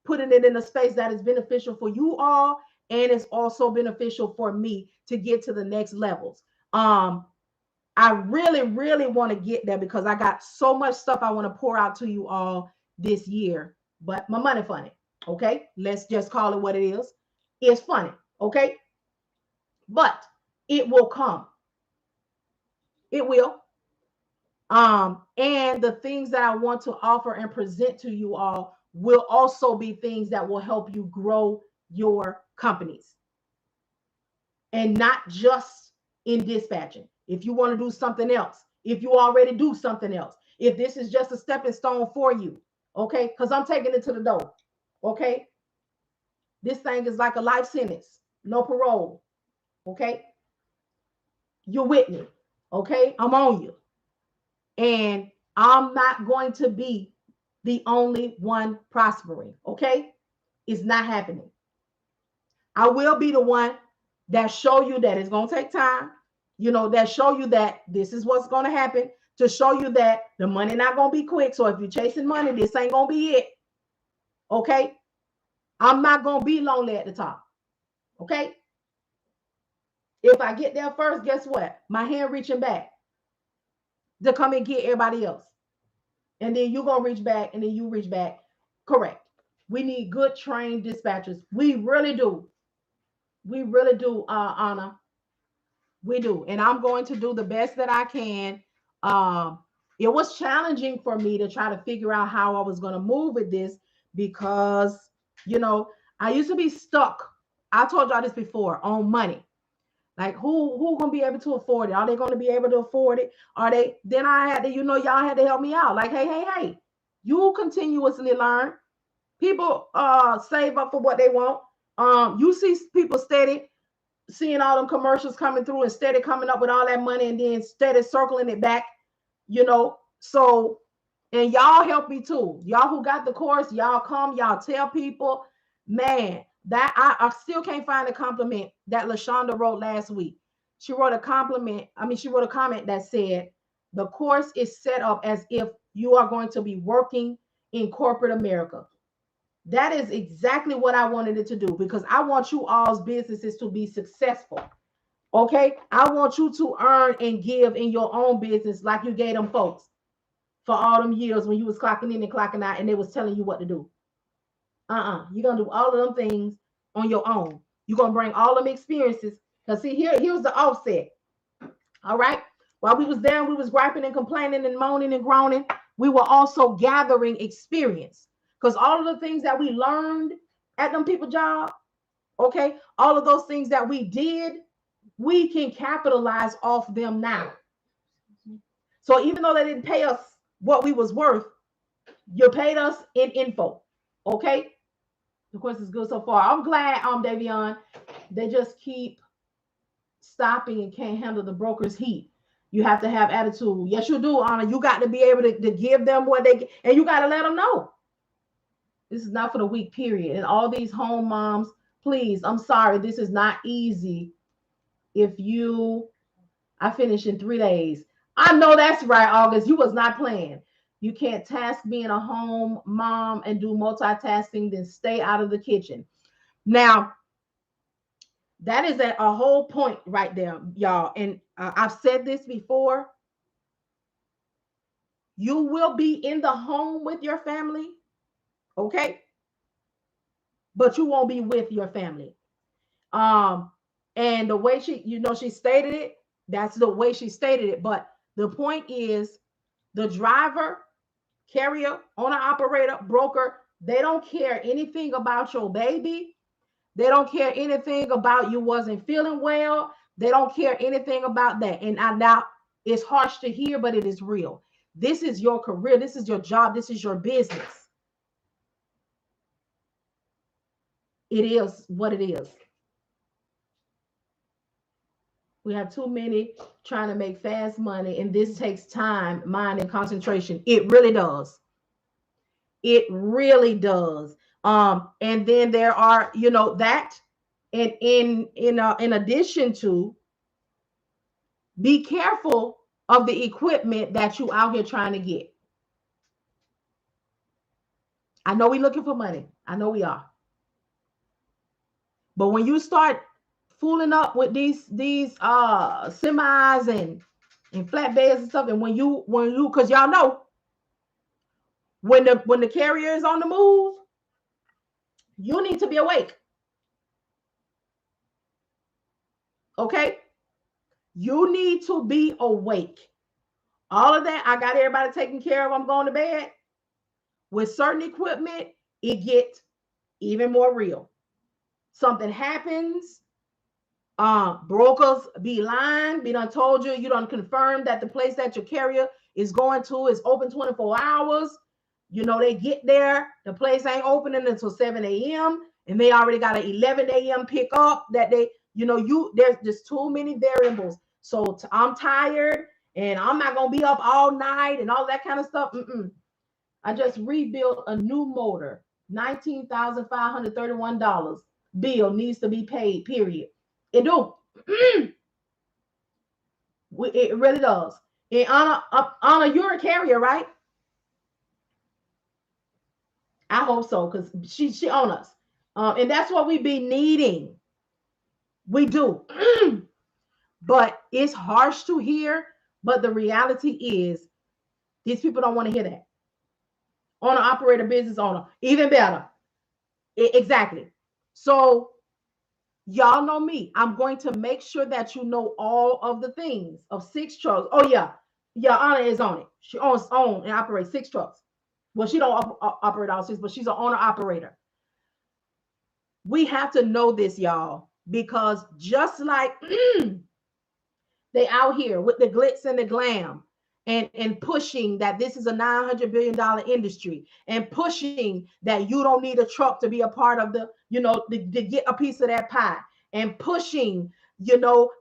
putting it in a space that is beneficial for you all, and it's also beneficial for me to get to the next levels. I really, really want to get there because I got so much stuff I want to pour out to you all this year. But my money funny, okay? Let's just call it what it is. It's funny, okay? But it will come. It will. And the things that I want to offer and present to you all will also be things that will help you grow your companies. And not just in dispatching. If you want to do something else, if you already do something else, if this is just a stepping stone for you, okay? Because I'm taking it to the door, okay? This thing is like a life sentence, no parole, okay? You're with me, okay? I'm on you. And I'm not going to be the only one prospering, okay? It's not happening. I will be the one that show you that it's going to take time, you know, that show you that this is what's going to happen, to show you that the money not going to be quick. So if you're chasing money, this ain't going to be it, okay? I'm not going to be lonely at the top, okay? If I get there first, guess what? My hand reaching back to come and get everybody else. And then you're going to reach back, and then you reach back. Correct. We need good trained dispatchers. We really do. We really do, Anna. We do. And I'm going to do the best that I can. It was challenging for me to try to figure out how I was going to move with this because, you know, I used to be stuck. I told y'all this before, on money. Like who gonna be able to afford it? Are they gonna be able to afford it? Are they? Then I had to, you know, y'all had to help me out. Like, hey, you continuously learn. People save up for what they want. You see people steady seeing all them commercials coming through and steady coming up with all that money and then steady circling it back, you know. So, and y'all help me too. Y'all who got the course, y'all come, y'all tell people, man. That I still can't find a compliment that LaShonda wrote last week. She wrote a comment that said, the course is set up as if you are going to be working in corporate America. That is exactly what I wanted it to do because I want you all's businesses to be successful. Okay? I want you to earn and give in your own business like you gave them folks for all them years when you was clocking in and clocking out and they was telling you what to do. You're gonna do all of them things on your own. You're gonna bring all them experiences. Because see, here's the offset. All right. While we was there, we was griping and complaining and moaning and groaning. We were also gathering experience. Because all of the things that we learned at them people job, okay, all of those things that we did, we can capitalize off them now. So even though they didn't pay us what we was worth, you paid us in info. Okay. The course is good so far. I'm glad, Davion, they just keep stopping and can't handle the broker's heat. You have to have attitude. Yes, you do, Anna. You got to be able to give them what they get, and you got to let them know. This is not for the weak, period. And all these home moms, please, I'm sorry. This is not easy. I finish in 3 days. I know that's right, August. You was not playing. You can't task being a home mom and do multitasking, then stay out of the kitchen. Now, that is a whole point right there, y'all. And I've said this before. You will be in the home with your family, okay? But you won't be with your family. And the way she stated it, that's the way she stated it. But the point is, the driver, carrier, owner, operator, broker, they don't care anything about your baby. They don't care anything about you wasn't feeling well. They don't care anything about that. And now it's harsh to hear, but it is real. This is your career. This is your job. This is your business. It is what it is. We have too many trying to make fast money, and this takes time, mind, and concentration. It really does. It really does. And then there are, that, and in addition to, be careful of the equipment that you out here trying to get. I know we're looking for money. I know we are. But when you start fooling up with these semis and flatbeds and stuff, and when you because y'all know when the carrier is on the move, you need to be awake. Okay? You need to be awake. All of that, I got everybody taken care of. I'm going to bed. With certain equipment, it gets even more real. Something happens. Brokers be lying. Be done told you. You done confirmed that the place that your carrier is going to is open 24 hours. They get there. The place ain't opening until 7 a.m. And they already got an 11 a.m. pickup that they, there's just too many variables. So I'm tired and I'm not going to be up all night and all that kind of stuff. I just rebuilt a new motor, $19,531. Bill needs to be paid, period. It do. It really does. And Anna, you're a carrier, right? I hope so, because she on us. And that's what we be needing. We do. But it's harsh to hear. But the reality is, these people don't want to hear that. Owner, operator, business owner, even better. Exactly. So y'all know me. I'm going to make sure that you know all of the things of 6 trucks. Oh yeah, Anna is on it. She owns and operates 6 trucks. Well, she don't operate all 6, but she's an owner operator. We have to know this, y'all, because just like they out here with the glitz and the glam, and pushing that this is a $900 billion industry, and pushing that you don't need a truck to be a part of the, to get a piece of that pie, and pushing,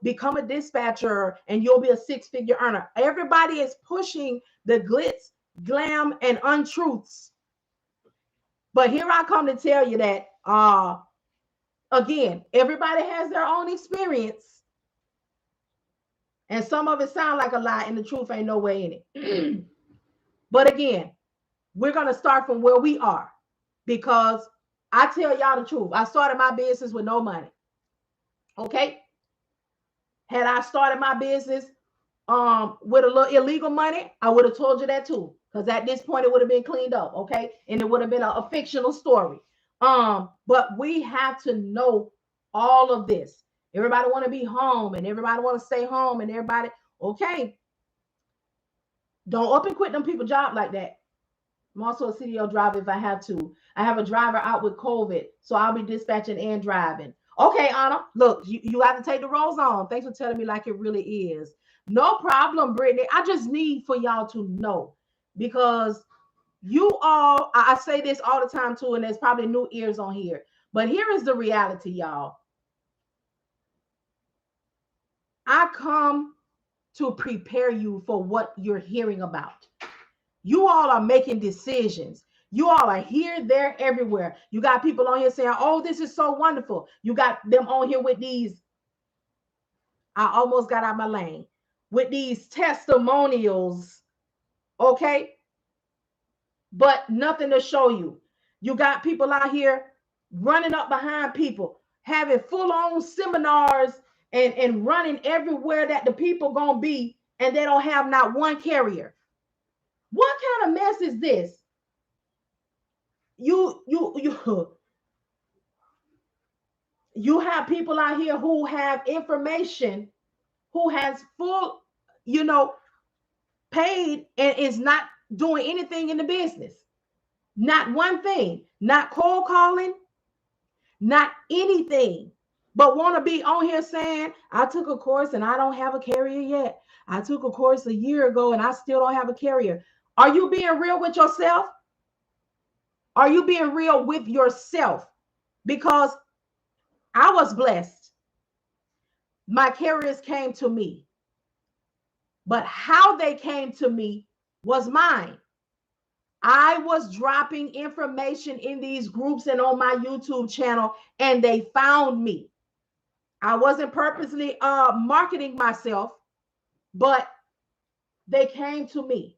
become a dispatcher and you'll be a 6-figure earner. Everybody is pushing the glitz, glam, and untruths. But here I come to tell you that, again, everybody has their own experience. And some of it sound like a lie, and the truth ain't no way in it. But again, we're going to start from where we are, because I tell y'all the truth. I started my business with no money. Okay? Had I started my business with a little illegal money, I would have told you that too. Because at this point, it would have been cleaned up. Okay? And it would have been a fictional story. But we have to know all of this. Everybody want to be home, and everybody want to stay home, and everybody, okay. Don't up and quit them people job like that. I'm also a CDL driver if I have to. I have a driver out with COVID, so I'll be dispatching and driving. Okay, Anna, look, you have to take the roles on. Thanks for telling me like it really is. No problem, Brittany. I just need for y'all to know, because you all, I say this all the time too, and there's probably new ears on here. But here is the reality, y'all. I come to prepare you for what you're hearing about. You all are making decisions. You all are here, there, everywhere. You got people on here saying, oh, this is so wonderful. You got them on here with these, I almost got out my lane, with these testimonials, okay? But nothing to show you. You got people out here running up behind people, having full-on seminars and running everywhere that the people gonna be, and they don't have not one carrier. What kind of mess is this? You have people out here who have information, who has full, paid, and is not doing anything in the business. Not one thing, not cold calling, not anything. but want to be on here saying, I took a course and I don't have a carrier yet. I took a course a year ago and I still don't have a carrier. Are you being real with yourself? Are you being real with yourself? Because I was blessed. My carriers came to me, but how they came to me was mine. I was dropping information in these groups and on my YouTube channel, and they found me. I wasn't purposely marketing myself, but they came to me.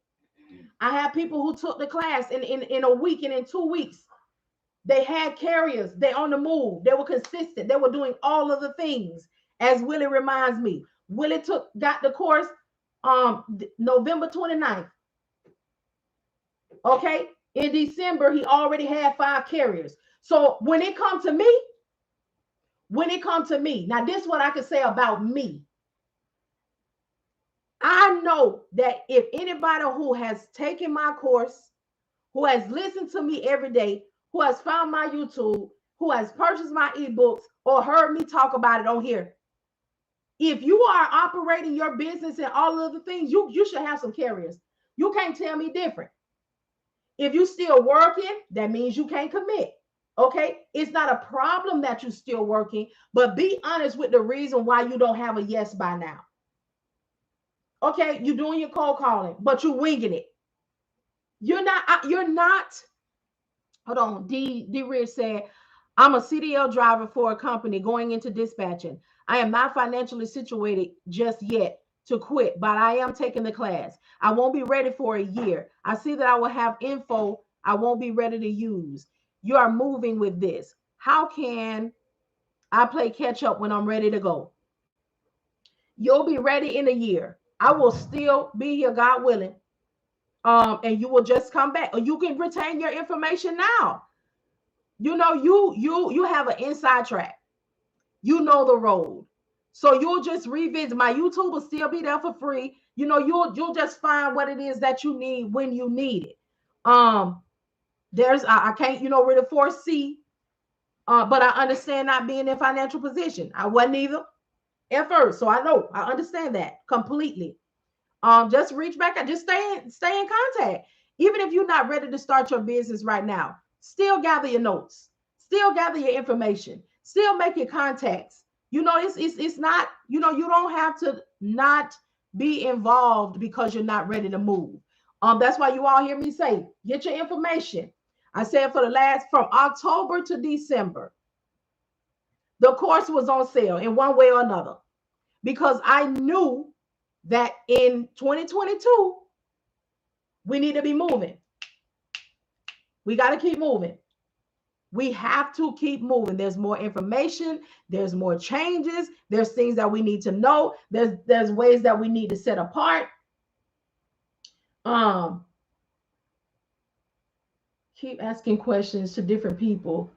I had people who took the class in a week and in 2 weeks. They had carriers. They on the move. They were consistent. They were doing all of the things. As Willie reminds me, Willie got the course November 29th. Okay. In December, he already had 5 carriers. So when it comes to me, now this is what I can say about me. I know that if anybody who has taken my course, who has listened to me every day, who has found my YouTube, who has purchased my ebooks or heard me talk about it on here, if you are operating your business and all of the things, you should have some carriers. You can't tell me different. If you're still working, that means you can't commit. Okay, it's not a problem that you're still working, but be honest with the reason why you don't have a yes by now. Okay, you're doing your cold calling, but you're winging it. You're not. Hold on. D Rich said, I'm a CDL driver for a company going into dispatching. I am not financially situated just yet to quit, but I am taking the class. I won't be ready for a year. I see that I will have info I won't be ready to use. You are moving with this. How can I play catch up when I'm ready to go? You'll be ready in a year. I will still be here, God willing. And you will just come back, or you can retain your information now. You know, you have an inside track. You know the road. So you'll just revisit. My YouTube will still be there for free. You know, you'll just find what it is that you need when you need it. I can't, really foresee, but I understand not being in financial position. I wasn't either at first. So I understand that completely. Just reach back and just stay in contact. Even if you're not ready to start your business right now, still gather your notes, still gather your information, still make your contacts. It's not, you don't have to not be involved because you're not ready to move. That's why you all hear me say, get your information. I said from October to December, the course was on sale in one way or another, because I knew that in 2022, we need to be moving. We got to keep moving. We have to keep moving. There's more information. There's more changes. There's things that we need to know. There's ways that we need to set apart. Keep asking questions to different people.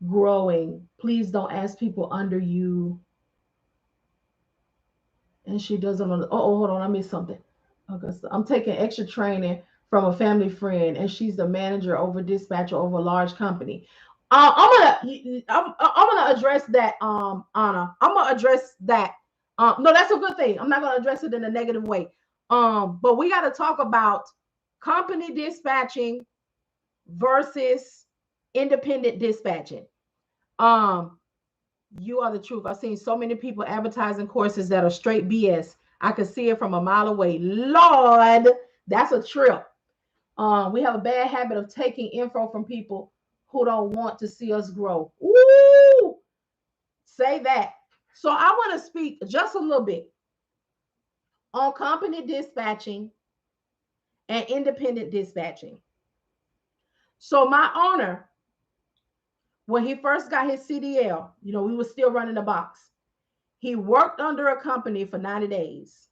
Growing. Please don't ask people under you. And she doesn't. Hold on. I missed something. Okay, I'm taking extra training from a family friend, and she's the manager over dispatcher over a large company. I'm gonna address that, Anna. I'm gonna address that. No, that's a good thing. I'm not gonna address it in a negative way. But we got to talk about company dispatching versus independent dispatching. You are the truth. I've seen so many people advertising courses that are straight BS. I could see it from a mile away. Lord, that's a trip. We have a bad habit of taking info from people who don't want to see us grow. Ooh, say that. So I want to speak just a little bit on company dispatching and independent dispatching. So my owner, when he first got his CDL, we were still running the box. He worked under a company for 90 days.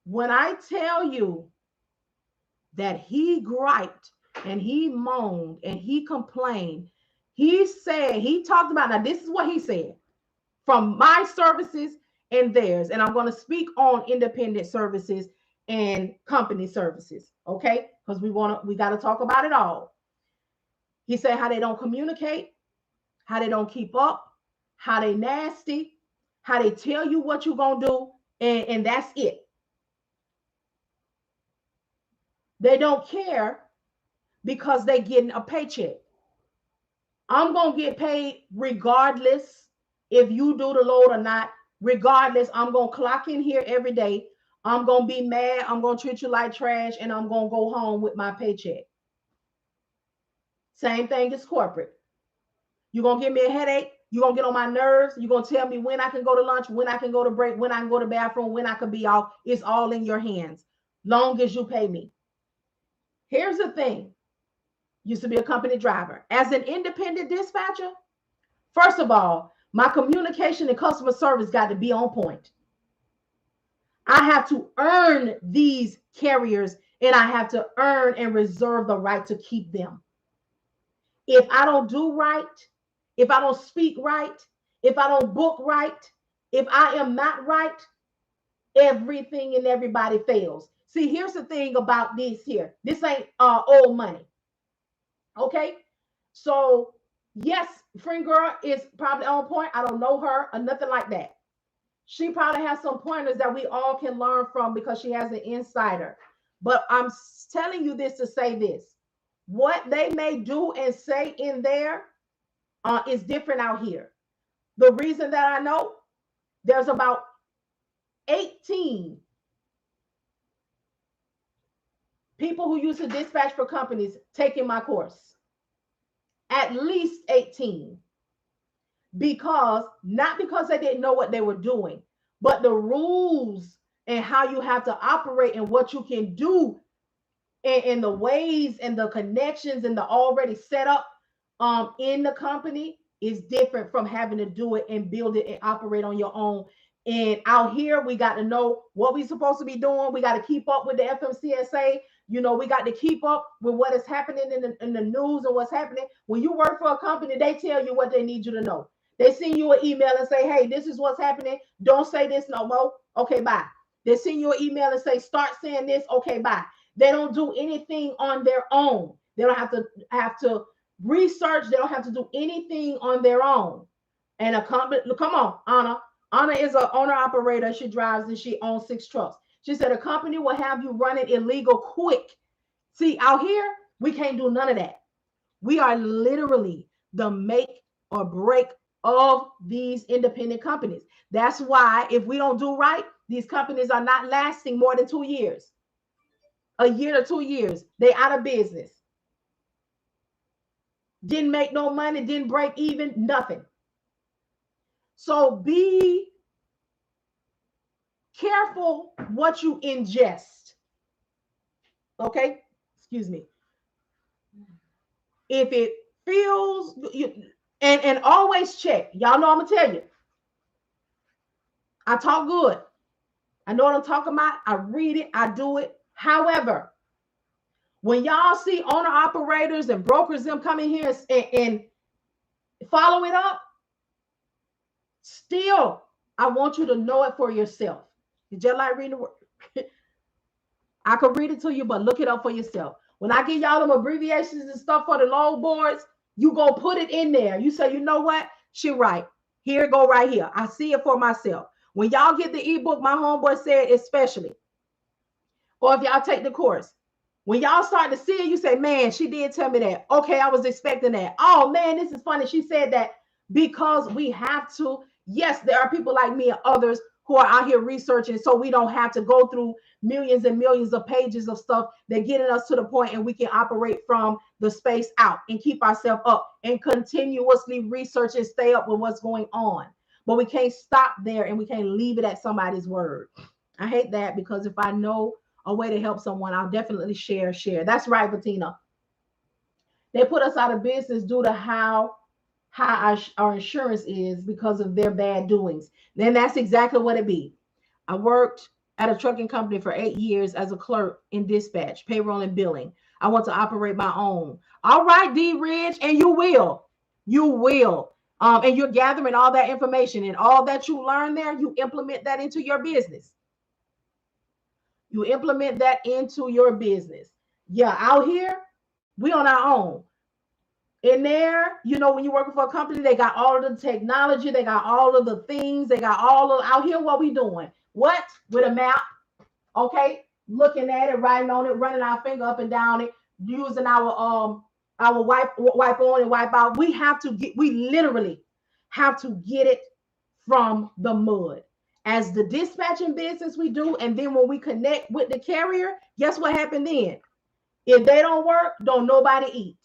When I tell you that he griped and he moaned and he complained, he talked about, now this is what he said, from my services and theirs. And I'm going to speak on independent services and company services, okay? Because we got to talk about it all. He said how they don't communicate, how they don't keep up, how they nasty, how they tell you what you're going to do, and that's it. They don't care because they getting a paycheck. I'm going to get paid regardless if you do the load or not. Regardless, I'm going to clock in here every day. I'm going to be mad. I'm going to treat you like trash, and I'm going to go home with my paycheck. Same thing as corporate. You're going to give me a headache. You're going to get on my nerves. You're going to tell me when I can go to lunch, when I can go to break, when I can go to the bathroom, when I can be off. It's all in your hands, long as you pay me. Here's the thing. Used to be a company driver. As an independent dispatcher, first of all, my communication and customer service got to be on point. I have to earn these carriers, and I have to earn and reserve the right to keep them. If I don't do right, if I don't speak right, if I don't book right, if I am not right, everything and everybody fails. See, here's the thing about this here. This ain't old money. Okay? So, yes, friend girl is probably on point. I don't know her or nothing like that. She probably has some pointers that we all can learn from because she has an insider. But I'm telling you this to say this. What they may do and say in there is different out here. The reason that I know, there's about 18 people who used to dispatch for companies taking my course. At least 18. Not because they didn't know what they were doing, but the rules and how you have to operate and what you can do, and the ways and the connections and the already set up in the company is different from having to do it and build it and operate on your own. And out here, we got to know what we're supposed to be doing. We got to keep up with the FMCSA. You know, we got to keep up with what is happening in the news and what's happening. When you work for a company, they tell you what they need you to know. They send you an email and say, hey, this is what's happening. Don't say this no more. Okay, bye. They send you an email and say, start saying this. Okay, bye. They don't do anything on their own. They don't have to research. They don't have to do anything on their own. And a company, come on, Anna. Anna is an owner operator. She drives and she owns 6 trucks. She said a company will have you running illegal quick. See, out here, we can't do none of that. We are literally the make or break of these independent companies. That's why if we don't do right, these companies are not lasting more than 2 years. A year to 2 years, they out of business. Didn't make no money, didn't break even, nothing. So be careful what you ingest. Okay? Excuse me. If it feels and always check. Y'all know I'm gonna tell you. I talk good. I know what I'm talking about. I read it, I do it. However, when y'all see owner operators and brokers them come in here and follow it up, still, I want you to know it for yourself. You just like reading the word. I could read it to you, but look it up for yourself. When I give y'all them abbreviations and stuff for the load boards, you go put it in there. You say, you know what? She right. Here it go right here. I see it for myself. When y'all get the ebook, my homeboy said especially, or if y'all take the course, when y'all start to see it, you say, man, she did tell me that. Okay, I was expecting that. Oh, man, this is funny. She said that because we have to. Yes, there are people like me and others who are out here researching so we don't have to go through millions and millions of pages of stuff that getting us to the point and we can operate from the space out and keep ourselves up and continuously research and stay up with what's going on. But we can't stop there and we can't leave it at somebody's word. I hate that because if I know a way to help someone, I'll definitely share. That's right, Bettina. They put us out of business due to how our insurance is because of their bad doings. Then that's exactly what it be. I worked at a trucking company for 8 years as a clerk in dispatch, payroll, and billing. I want to operate my own. All right, D Ridge, and you will. And you're gathering all that information and all that you learn there, you implement that into your business. You implement that into your business. Yeah, out here, we on our own. In there, you know, when you're working for a company, they got all of the technology, they got all of the things, they got all of out here. What we doing? What with a map? Okay, looking at it, writing on it, running our finger up and down it, using our wipe on and wipe out. We literally have to get it from the mud. As the dispatching business we do, and then when we connect with the carrier, guess what happened then? If they don't work, don't nobody eat.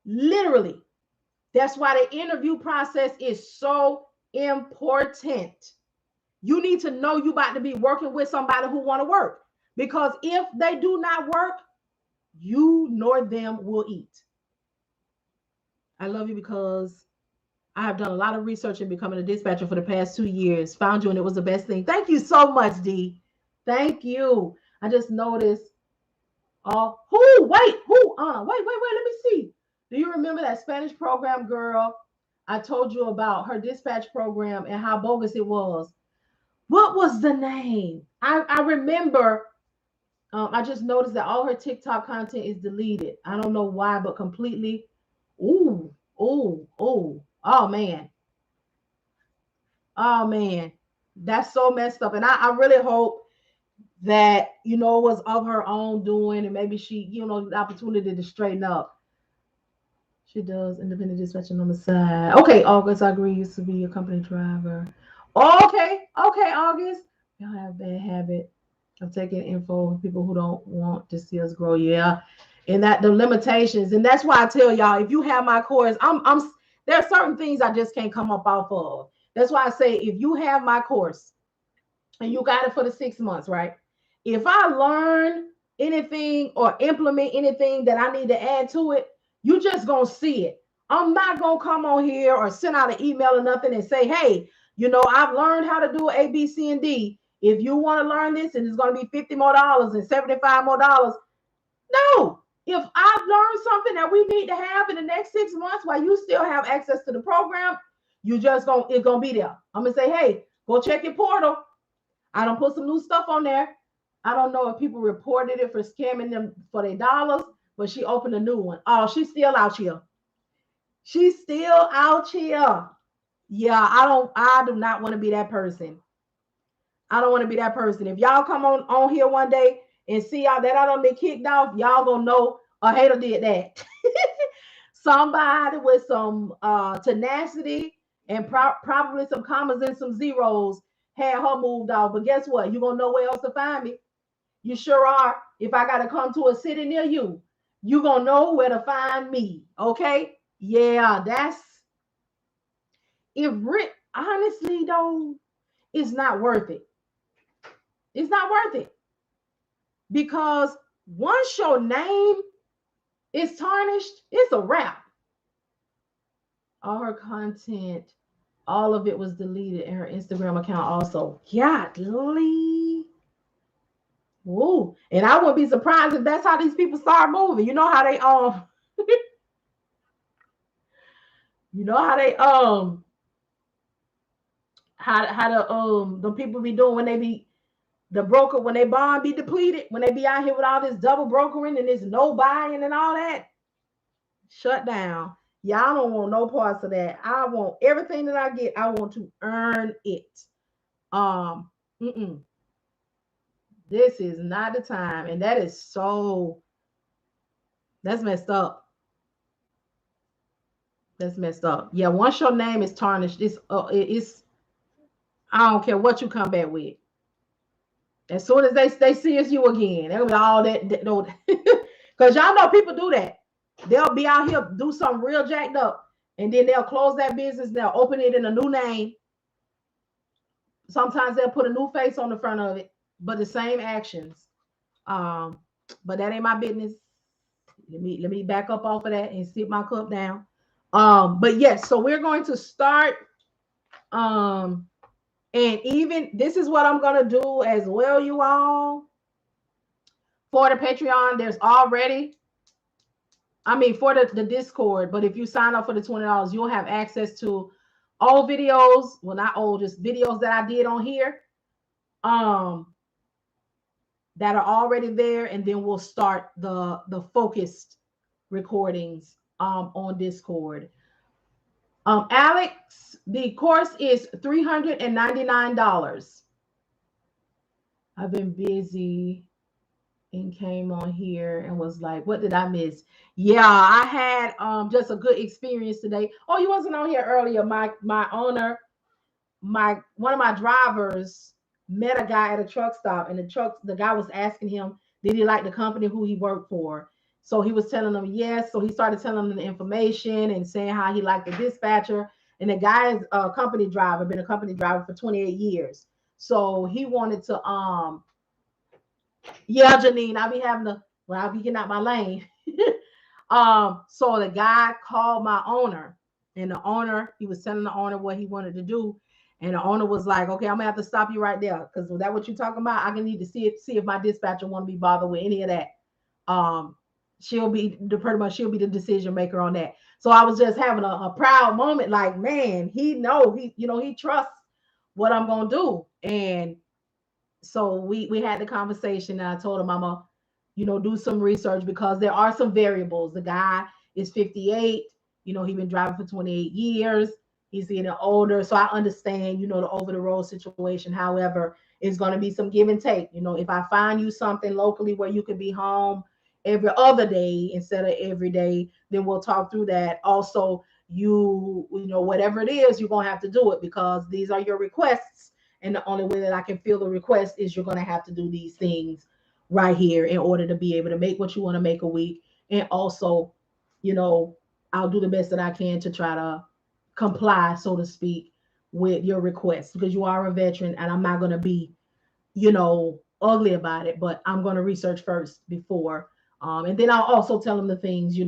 Literally. That's why the interview process is so important. You need to know you about to be working with somebody who want to work. Because if they do not work, you nor them will eat. I love you because I have done a lot of research in becoming a dispatcher for the past 2 years. Found you and it was the best thing. Thank you so much, D. Thank you. I just noticed. Wait, let me see. Do you remember that Spanish program girl I told you about, her dispatch program and how bogus it was? What was the name? I remember. I just noticed that all her TikTok content is deleted. I don't know why, but completely. Oh man. Oh man. That's so messed up. And I really hope that, you know, was of her own doing, and maybe she, you know, the opportunity to straighten up. She does independent dispatching on the side. Okay, August, I agree. Used to be a company driver. Okay, August. Y'all have a bad habit of taking info from people who don't want to see us grow. Yeah, and that the limitations, and that's why I tell y'all, if you have my course, there are certain things I just can't come up off of. That's why I say if you have my course and you got it for the 6 months, right? If I learn anything or implement anything that I need to add to it, you just gonna see it. I'm not gonna come on here or send out an email or nothing and say, hey, you know, I've learned how to do A, B, C, and D. If you want to learn this, and it's gonna be $50 more and $75 more. No. If I've learned something that we need to have in the next 6 months while you still have access to the program, it's gonna be there. I'm gonna say, hey, go check your portal. I don't put some new stuff on there. I don't know if people reported it for scamming them for their dollars, but she opened a new one. Oh, she's still out here. She's still out here. Yeah, I do not want to be that person. I don't want to be that person. If y'all come on here one day and see y'all that I don't been kicked off, y'all gonna know a hater did that. Somebody with some tenacity and probably some commas and some zeros had her moved off. But guess what? You're gonna know where else to find me. You sure are. If I gotta come to a city near you, you're gonna know where to find me. Okay? Yeah, honestly though, it's not worth it. It's not worth it. Because once your name is tarnished, it's a wrap. All her content, all of it was deleted, and her Instagram account also. Godly. Woo. And I wouldn't be surprised if that's how these people start moving. You know how they you know how they how the people be doing when they be the broker, when they bond be depleted, when they be out here with all this double brokering and this no buying and all that. Shut down. Y'all don't want no parts of that. I want everything that I get, I want to earn it. This is not the time. And that is that's messed up. That's messed up. Yeah, once your name is tarnished, it's I don't care what you come back with. As soon as they see it's you again, they'll be all that because y'all know people do that. They'll be out here, do something real jacked up, and then they'll close that business, they'll open it in a new name. Sometimes they'll put a new face on the front of it, but the same actions. But that ain't my business. Let me back up off of that and sit my cup down. But yes, so we're going to start. And even this is what I'm gonna do as well, you all. For the Patreon, there's already, for the Discord, but if you sign up for the $20, you'll have access to all videos. Well, not old, just videos that I did on here. that are already there, and then we'll start the focused recordings on Discord. Alex, the course is $399. I've been busy and came on here and was like, what did I miss? Yeah, I had just a good experience today. Oh, you wasn't on here earlier. My owner, one of my drivers met a guy at a truck stop, and the guy was asking him, did he like the company who he worked for? So he was telling them yes. So he started telling them the information and saying how he liked the dispatcher. And the guy is a company driver, been a company driver for 28 years. So he wanted to yeah, Janine, I'll be getting out my lane. So the guy called my owner, and the owner, he was telling the owner what he wanted to do. And the owner was like, okay, I'm gonna have to stop you right there. Because was that what you're talking about? I can need to see if my dispatcher want to be bothered with any of that. Um, she'll be the decision maker on that. So I was just having a proud moment, like, man, he trusts what I'm gonna do. And so we had the conversation, and I told him I'm gonna, do some research, because there are some variables. The guy is 58, he's been driving for 28 years. He's getting older. So I understand, the over the road situation. However, it's gonna be some give and take. If I find you something locally where you could be home every other day instead of every day, then we'll talk through that. Also, whatever it is, you're gonna have to do it, because these are your requests, and the only way that I can fill the request is you're going to have to do these things right here in order to be able to make what you want to make a week. And also, I'll do the best that I can to try to comply, so to speak, with your requests, because you are a veteran, and I'm not going to be, ugly about it, but I'm going to research first before. And then I'll also tell him the things,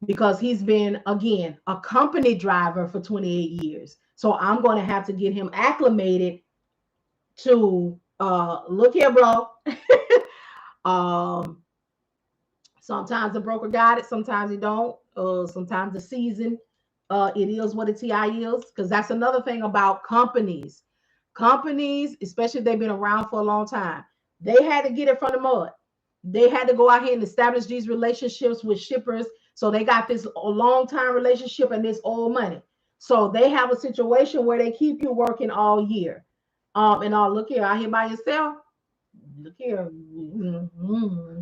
because he's been, again, a company driver for 28 years. So I'm going to have to get him acclimated to look here, bro. um, Sometimes the broker got it, sometimes he don't. Sometimes the season, it is what a TI is, because that's another thing about companies. Companies, especially if they've been around for a long time, they had to get it from the mud. They had to go out here and establish these relationships with shippers. So they got this long time relationship and this old money. So they have a situation where they keep you working all year. And look here, out here by yourself. Look here,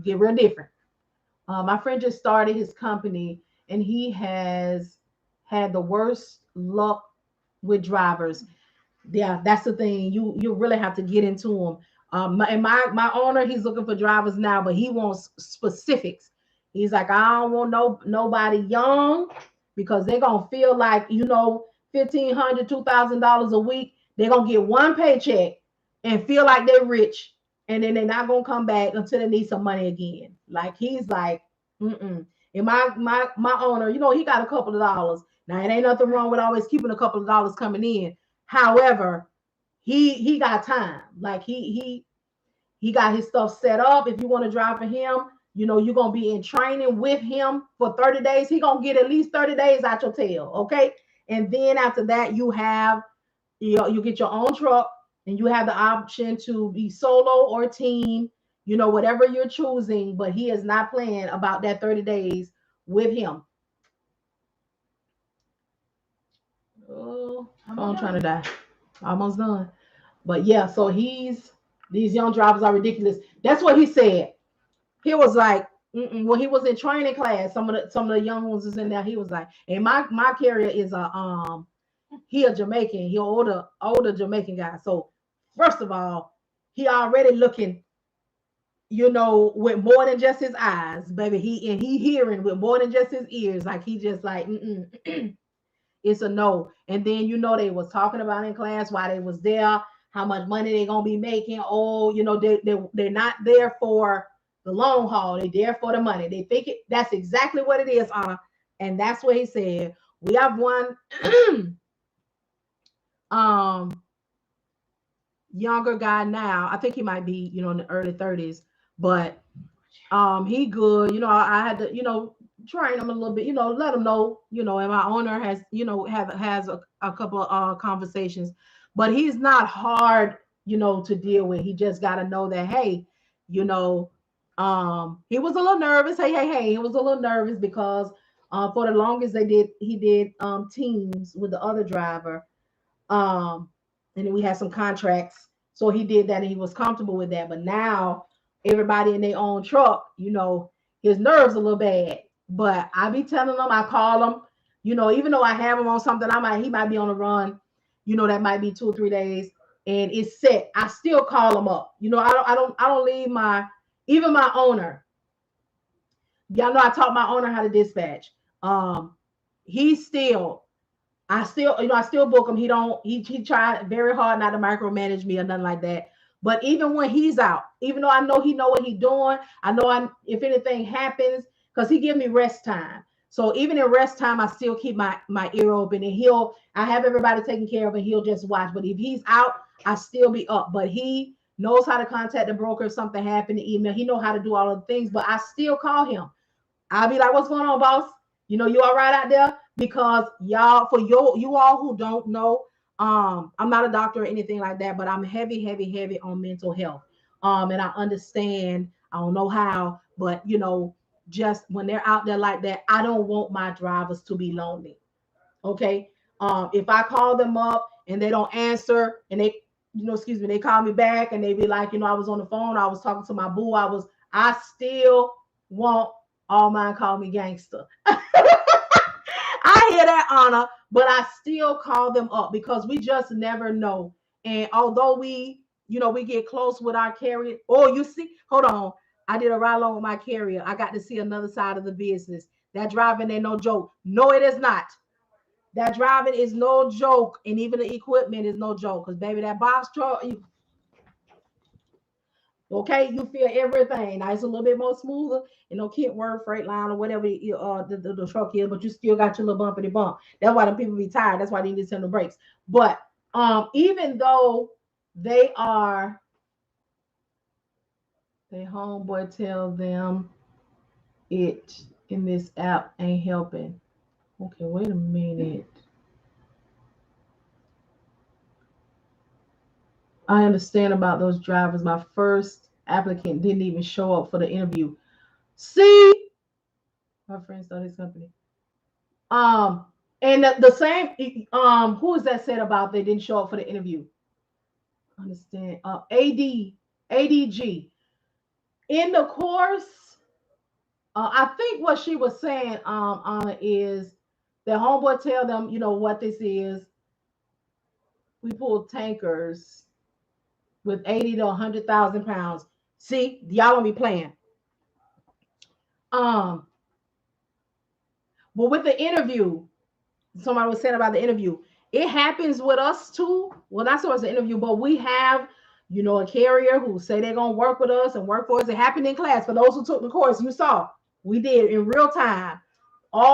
get real different. My friend just started his company, and he has had the worst luck with drivers. Yeah, that's the thing. You really have to get into them. My owner, he's looking for drivers now, but he wants specifics. He's like, I don't want nobody young, because they're gonna feel like, $1,500, $2,000 a week. They're gonna get one paycheck and feel like they're rich, and then they're not gonna come back until they need some money again. Like, he's like, mm-mm. And my owner, he got a couple of dollars. Now, it ain't nothing wrong with always keeping a couple of dollars coming in. However, he got time. Like, he got his stuff set up. If you want to drive for him, you're gonna be in training with him for 30 days. He gonna get at least 30 days out your tail. Okay. And then after that, you get your own truck, and you have the option to be solo or team, whatever you're choosing. But he is not playing about that 30 days with him. Oh, I'm trying to die. Almost done. But yeah, so these young drivers are ridiculous. That's what he said. He was like, when he was in training class, some of the young ones was in there. He was like, and my carrier is he a Jamaican, he older Jamaican guy. So first of all, he already looking, with more than just his eyes, baby. He hearing with more than just his ears. Like, he just like, it's a no. And then they was talking about in class why they was there, how much money they gonna be making. Oh, they're not there for the long haul. They're there for the money. They think that's exactly what it is, and that's what he said. We have one younger guy now. I think he might be, in the early 30s, but he good. I had to, train him a little bit, let him know, and my owner has, has a couple of conversations, but he's not hard, to deal with. He just got to know that, hey, you know, he was a little nervous. Hey, he was a little nervous because for the longest he did teams with the other driver. Um, and then we had some contracts. So he did that and he was comfortable with that. But now everybody in their own truck, his nerves a little bad. But I be telling them, I call him, even though I have him on something, he might be on a run, that might be 2 or 3 days and it's set. I still call him up. I don't leave even my owner. Y'all know I taught my owner how to dispatch. He still, I still book him. He tried very hard not to micromanage me or nothing like that. But even when he's out, even though I know he know what he's doing, I know if anything happens, because he give me rest time. So even in rest time, I still keep my ear open, and I have everybody taken care of, and he'll just watch. But if he's out, I still be up. But he knows how to contact the broker if something happened, the email. He know how to do all of the things, but I still call him. I'll be like, what's going on, boss? You all right out there? Because y'all, for you all who don't know, I'm not a doctor or anything like that, but I'm heavy on mental health. And I understand, I don't know how, but just when they're out there like that, I don't want my drivers to be lonely. Okay. If I call them up and they don't answer and they, excuse me, they call me back and they be like, I was on the phone, I was talking to my boo, I still want all mine call me gangster. I hear that, Anna, but I still call them up because we just never know. And although we get close with our carrier. Oh, you see, hold on. I did a ride along with my carrier. I got to see another side of the business. That driving ain't no joke. No, it is not. That driving is no joke. And even the equipment is no joke. Because, baby, that box truck, okay, you feel everything. Now it's a little bit more smoother, Kentworth Freightliner or whatever the truck is, but you still got your little bumpity bump. That's why the people be tired. That's why they need to send the brakes. But even though the homeboy tell them it in this app ain't helping. Okay, wait a minute. I understand about those drivers. My first applicant didn't even show up for the interview. See, my friend started his company. And the same. Who is that said about they didn't show up for the interview? Understand? ADG in the course. I think what she was saying, Anna, is the homeboy tell them, what this is. We pull tankers with 80 to 100,000 pounds. See, y'all don't be playing. But with the interview, somebody was saying about the interview, it happens with us too. Well, not so much the interview, but we have, a carrier who say they're gonna work with us and work for us. It happened in class. For those who took the course, you saw we did in real time.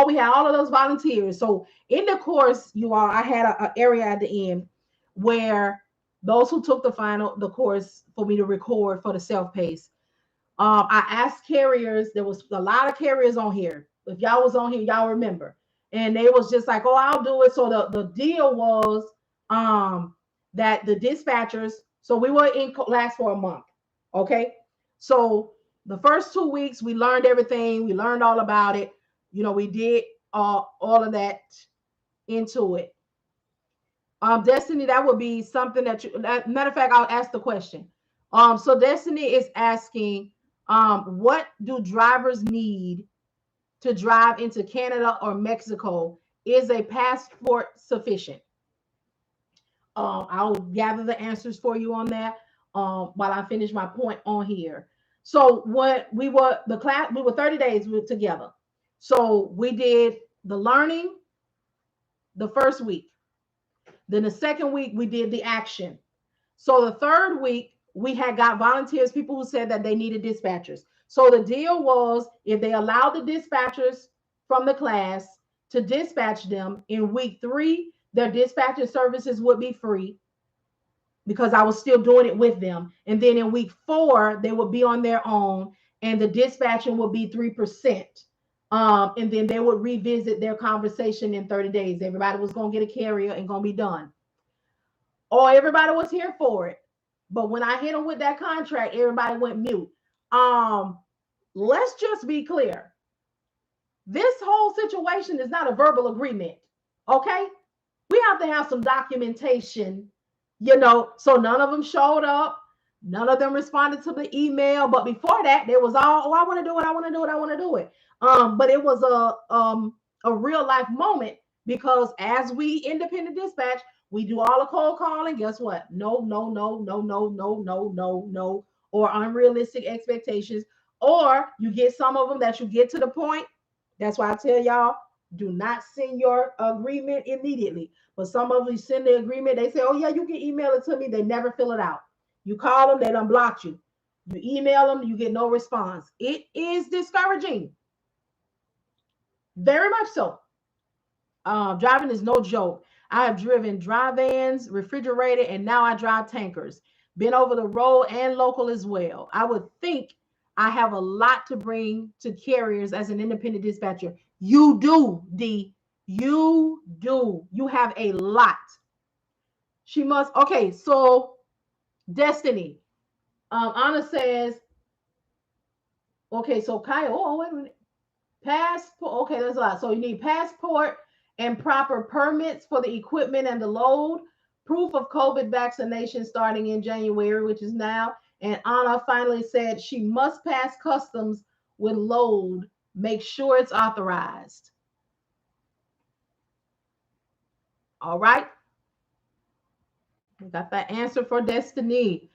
We had all of those volunteers. So in the course, I had an area at the end where those who took the course for me to record for the self-paced. I asked carriers, there was a lot of carriers on here. If y'all was on here, y'all remember. And they was just like, oh, I'll do it. So the deal was that the dispatchers, so we were in class for a month. Okay. So the first 2 weeks, we learned everything. We learned all about it. We did all of that into it. Destiny, that would be something matter of fact, I'll ask the question. So Destiny is asking, what do drivers need to drive into Canada or Mexico? Is a passport sufficient? I'll gather the answers for you on that while I finish my point on here. So what we were 30 days together. So we did the learning the first week. Then the second week we did the action. So the third week we had got volunteers, people who said that they needed dispatchers. So the deal was if they allowed the dispatchers from the class to dispatch them in week 3, their dispatcher services would be free because I was still doing it with them. And then in week 4, they would be on their own and the dispatching would be 3%. And then they would revisit their conversation in 30 days. Everybody was going to get a carrier and going to be done. Or everybody was here for it. But when I hit them with that contract, everybody went mute. Let's just be clear. This whole situation is not a verbal agreement. Okay? We have to have some documentation, so none of them showed up. None of them responded to the email. But before that, there was all, oh, I want to do it, I want to do it, I want to do it. But it was a real life moment because as we independent dispatch, we do all the cold calling. Guess what? No, no, no, no, no, no, no, no, no, or unrealistic expectations. Or you get some of them that you get to the point. That's why I tell y'all, do not send your agreement immediately. But some of you send the agreement, they say, oh yeah, you can email it to me. They never fill it out. You call them, they done blocked you. You email them, you get no response. It is discouraging. Very much so. Driving is no joke. I have driven dry vans, refrigerated, and now I drive tankers. Been over the road and local as well. I would think I have a lot to bring to carriers as an independent dispatcher. You do, D. You do. You have a lot. She must. Okay, so Destiny. Anna says, okay, so Kyle, oh, wait a minute. Passport. Okay, that's a lot. So you need passport and proper permits for the equipment and the load, proof of COVID vaccination starting in January, which is now. And Anna finally said she must pass customs with load. Make sure it's authorized. All right. We got that answer for Destiny.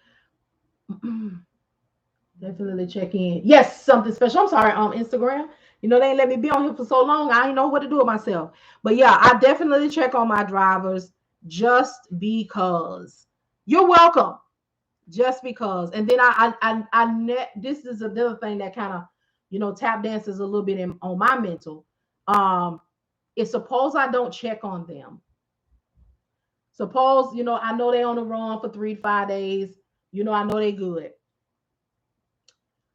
Definitely check in. Yes, something special. I'm sorry, Instagram. They ain't let me be on here for so long. I ain't know what to do with myself. But yeah, I definitely check on my drivers just because. You're welcome. Just because. And then this is another thing that kind of, tap dances a little bit on my mental. If suppose I don't check on them. Suppose, I know they on the run for 3 to 5 days. I know they good.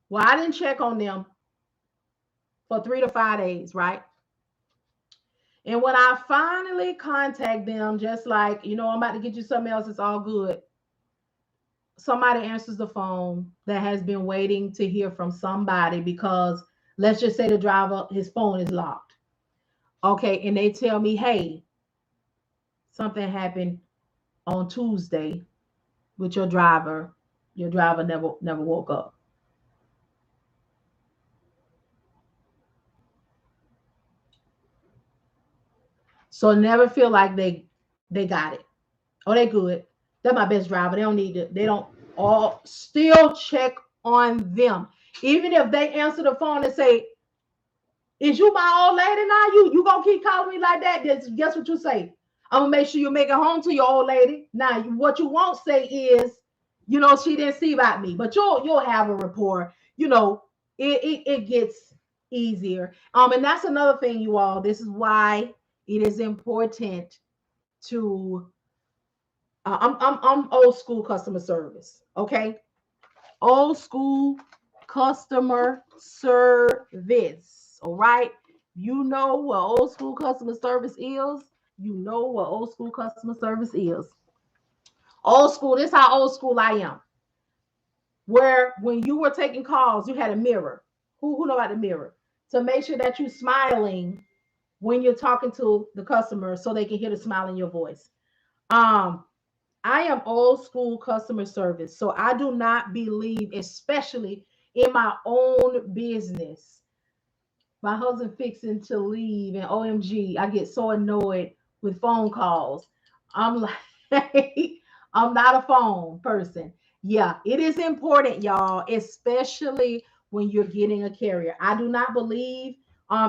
Well, I didn't check on them for 3 to 5 days, right? And when I finally contact them, just like, I'm about to get you something else, it's all good. Somebody answers the phone that has been waiting to hear from somebody because let's just say the driver, his phone is locked. Okay, and they tell me, hey, something happened on Tuesday with your driver. Your driver never woke up. So never feel like they got it. Oh, they good. They're my best driver. They don't need to, they don't all still check on them. Even if they answer the phone and say, is you my old lady now? You gonna keep calling me like that? Guess what you say? I'm gonna make sure you make it home to your old lady. Now, what you won't say is, she didn't see about me, but you'll have a rapport. It gets easier. And that's another thing, you all. This is why it is important to. I'm old school customer service. Okay, old school customer service. All right. You know what old school customer service is. You know what old school customer service is. Old school, this is how old school I am. Where when you were taking calls, you had a mirror. Who know about the mirror? To make sure that you're smiling when you're talking to the customer so they can hear the smile in your voice. I am old school customer service. So I do not believe, especially in my own business, my husband fixing to leave and OMG, I get so annoyed with phone calls. I'm like, I'm not a phone person. Yeah, it is important, y'all, especially when you're getting a carrier. I do not believe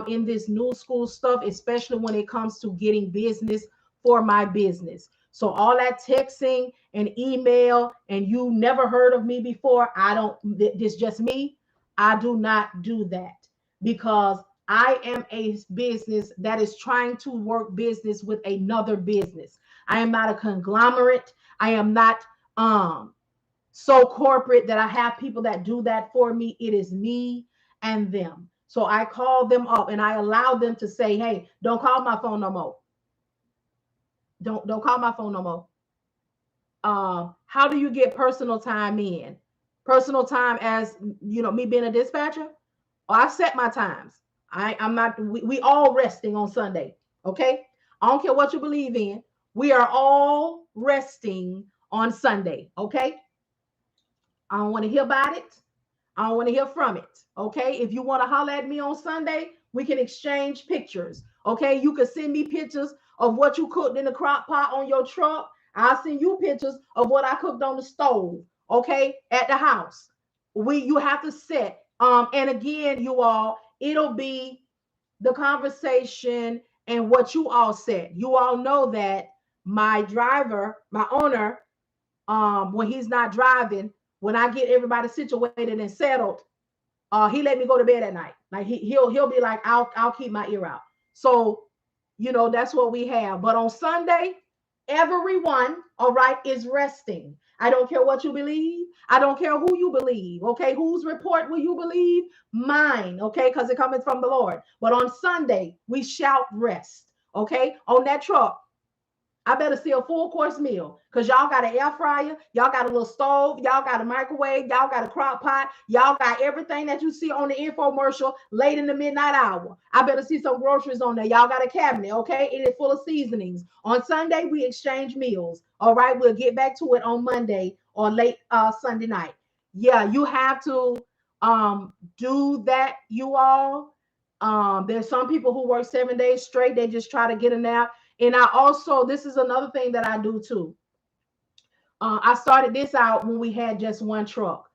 in this new school stuff, especially when it comes to getting business for my business. So all that texting and email and you never heard of me before, I don't, this just me. I do not do that because I am a business that is trying to work business with another business. I am not a conglomerate. I am not so corporate that I have people that do that for me. It is me and them. So I call them up and I allow them to say, hey, don't call my phone no more. Don't call my phone no more. How do you get personal time in? personal time as, you know, me being a dispatcher. I set my times. I'm not, we all resting on Sunday. Okay. I don't care what you believe in. We are all resting on Sunday. Okay. I don't want to hear about it. I don't want to hear from it. Okay. If you want to holler at me on Sunday, we can exchange pictures. Okay. You can send me pictures of what you cooked in the crock pot on your truck. I'll send you pictures of what I cooked on the stove. Okay. At the house. You have to set. And again, you all, it'll be the conversation and what you all said. You all know that my driver, my owner, when he's not driving, when I get everybody situated and settled, he let me go to bed at night. Like he'll be like, I'll keep my ear out. So, you know, that's what we have. But on Sunday, everyone, all right, is resting. I don't care what you believe. I don't care who you believe. Okay, whose report will you believe? Mine. Okay, because it comes from the Lord. But on Sunday, we shall rest. Okay, on that truck, I better see a full course meal because y'all got an air fryer, y'all got a little stove, y'all got a microwave, y'all got a crock pot, y'all got everything that you see on the infomercial late in the midnight hour. I better see some groceries on there. Y'all got a cabinet, okay? It is full of seasonings. On Sunday, we exchange meals. All right, we'll get back to it on Monday or late Sunday night. Yeah, you have to do that, you all. There's some people who work 7 days straight. They just try to get a nap. And I also, this is another thing that I do too. I started this out when we had just one truck.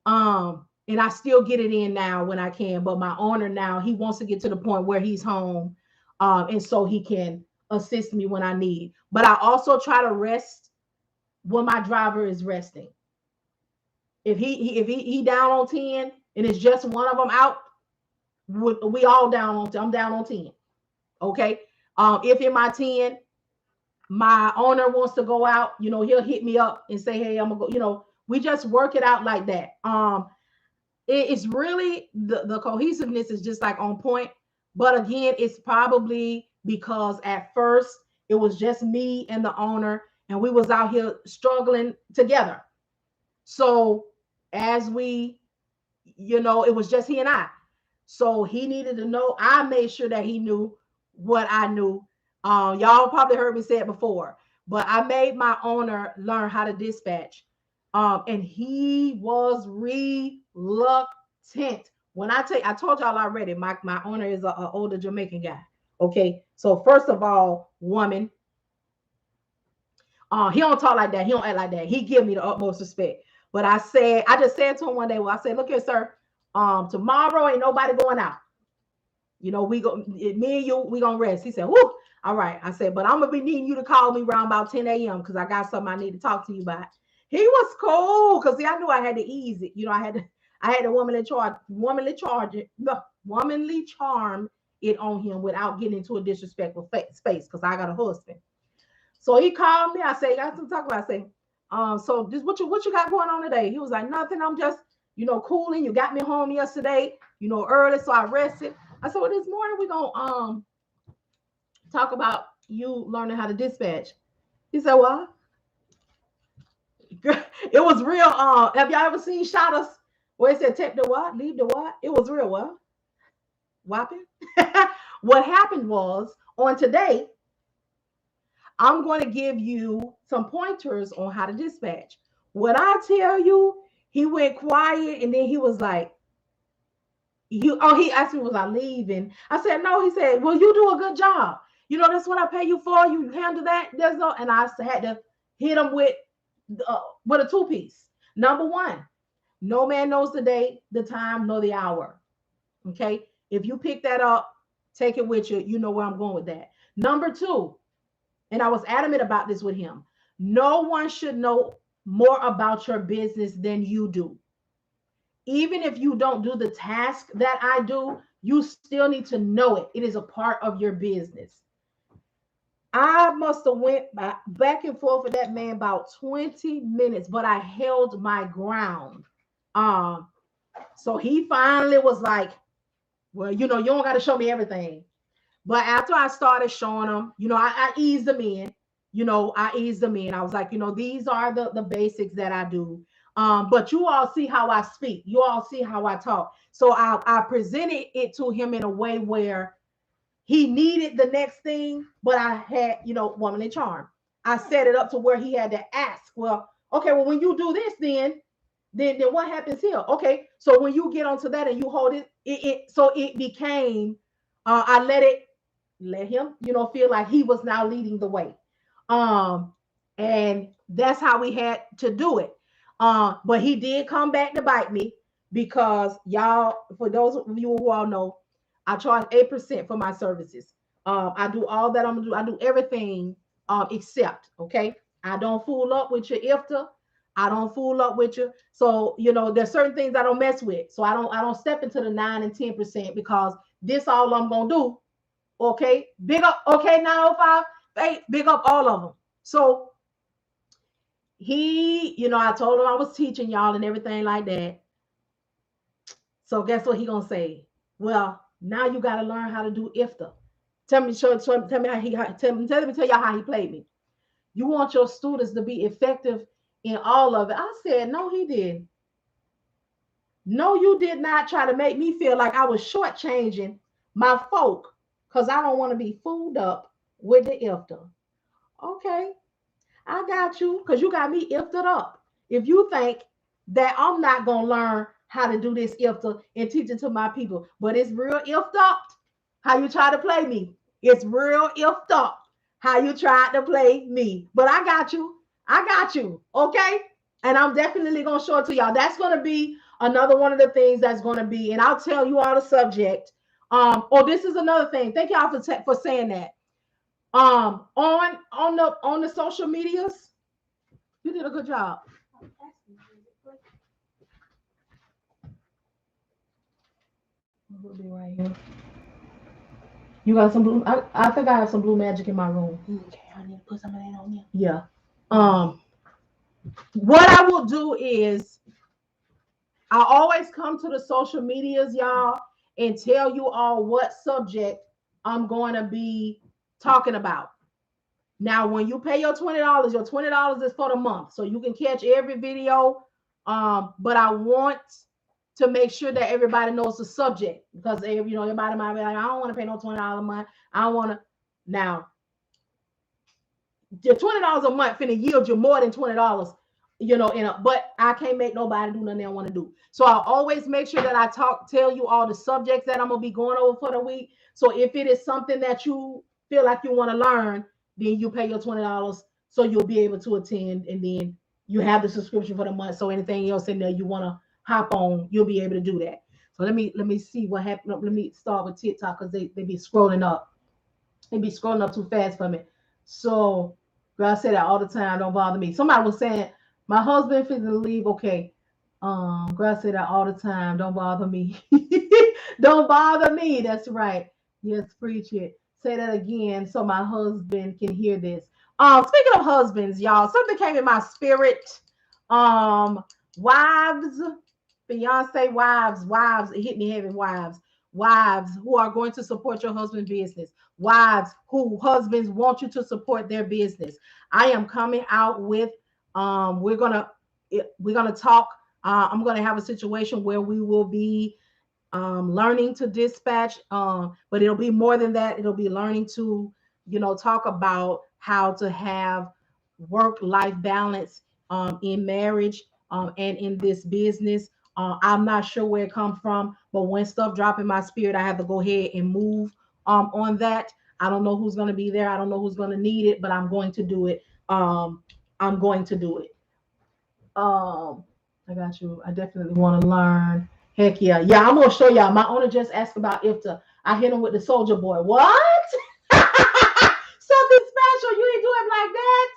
And I still get it in now when I can. But my owner now, he wants to get to the point where he's home. And so he can assist me when I need. But I also try to rest when my driver is resting. If he down on 10 and it's just one of them out, we all down on, I'm down on 10. Okay. If in my 10, my owner wants to go out, you know, he'll hit me up and say, hey, I'm gonna go, you know, we just work it out like that. It's really the cohesiveness is just like on point. But again, it's probably because at first it was just me and the owner, and we was out here struggling together. So as we, you know, it was just he and I. So he needed to know. I made sure that he knew what I knew. Y'all probably heard me say it before, but I made my owner learn how to dispatch. And he was reluctant. When I told y'all already, my owner is an older Jamaican guy. Okay, so first of all, woman, he don't talk like that. He don't act like that. He give me the utmost respect. But I just said to him one day, well, I said, look here, sir, tomorrow ain't nobody going out. You know, me and you, we gonna rest. He said, whoo, all right. I said, but I'm gonna be needing you to call me around about 10 a.m. because I got something I need to talk to you about. He was cool because I knew I had to ease it. You know, I had the womanly charm it on him without getting into a disrespectful space because I got a husband. So he called me. I said, got some talk about. I say, so this what you got going on today? He was like, nothing. I'm just, you know, cooling. You got me home yesterday, you know, early, so I rested. I said, well, this morning we're gonna talk about you learning how to dispatch. He said, what? It was real. Have y'all ever seen Shot where it said take the what, leave the what? It was real what? Whopping. What happened was on today, I'm going to give you some pointers on how to dispatch. When I tell you, he went quiet and then he was like, he asked me, was I leaving? I said, no. He said, well, you do a good job. You know, that's what I pay you for. You handle that. There's no, and I had to hit him with a two-piece. Number one, no man knows the day, the time, nor the hour. Okay. If you pick that up, take it with you. You know where I'm going with that. Number two, and I was adamant about this with him. No one should know more about your business than you do. Even if you don't do the task that I do, you still need to know it. It is a part of your business. I must have went back and forth with that man about 20 minutes, but I held my ground. So he finally was like, well, you know, you don't got to show me everything. But after I started showing him, you know, I eased them in. You know, I eased them in. I was like, you know, these are the basics that I do. But you all see how I speak. You all see how I talk. So I presented it to him in a way where he needed the next thing, but I had, womanly charm. I set it up to where he had to ask, well, okay, well, when you do this, then what happens here? Okay, so when you get onto that and you hold so it became, I let him, feel like he was now leading the way. Um, and that's how we had to do it. But he did come back to bite me because y'all, for those of you who all know, I charge 8% for my services. I do all that I'm gonna do. I do everything except, okay? I don't fool up with your ifta. I don't fool up with you. So, there's certain things I don't mess with. So I don't step into the 9 and 10% because this all I'm gonna do. Okay, big up. Okay, 905, big up all of them. So I told him I was teaching y'all and everything like that. So guess what he gonna say? Well, now you got to learn how to do ifta. Tell me tell y'all how he played me. You want your students to be effective in all of it. I said, no, he didn't. No, you did not try to make me feel like I was shortchanging my folk because I don't want to be fooled up with the ifta. Okay, I got you because you got me ifted up. If you think that I'm not going to learn how to do this ifta and teach it to my people, but it's real ifted up how you try to play me. It's real ifted up how you tried to play me. But I got you. I got you. Okay. And I'm definitely going to show it to y'all. That's going to be another one of the things that's going to be, and I'll tell you all the subject. This is another thing. Thank y'all for saying that. On the social medias, you did a good job. We'll be right here. You got some blue? I think I have some blue magic in my room. Okay, I need to put some of that on there. Yeah. What I will do is I always come to the social medias, y'all, and tell you all what subject I'm going to be talking about. Now, when you pay your $20 is for the month, so you can catch every video. But I want to make sure that everybody knows the subject because everybody might be like, I don't want to pay no $20 a month. I don't want to. Now, your $20 a month finna yield you more than $20. But I can't make nobody do nothing they want to do. So I'll always make sure that I tell you all the subjects that I'm gonna be going over for the week. So if it is something that you feel like you want to learn, then you pay your $20 so you'll be able to attend, and then you have the subscription for the month. So anything else in there you want to hop on, you'll be able to do that. So let me see what happened. Let me start with TikTok because they be scrolling up. They be scrolling up too fast for me. So girl, I say that all the time. Don't bother me. Somebody was saying my husband finna leave. Okay. Girl, I say that all the time. Don't bother me. Don't bother me. That's right. Yes, preach it. Say that again so my husband can hear this. Speaking of husbands, y'all, something came in my spirit. Wives, fiance wives, it hit me heavy, wives who are going to support your husband's business, wives who husbands want you to support their business. I am coming out with we're gonna talk. I'm gonna have a situation where we will be learning to dispatch, but it'll be more than that. It'll be learning to talk about how to have work-life balance in marriage and in this business. I'm not sure where it comes from, but when stuff drop in my spirit, I have to go ahead and move on that. I don't know who's going to be there. I don't know who's going to need it, but I'm going to do it. I'm going to do it. I got you. I definitely want to learn. Heck yeah. Yeah, I'm going to show y'all. My owner just asked about I hit him with the soldier boy. What? Something special. You ain't do him like that.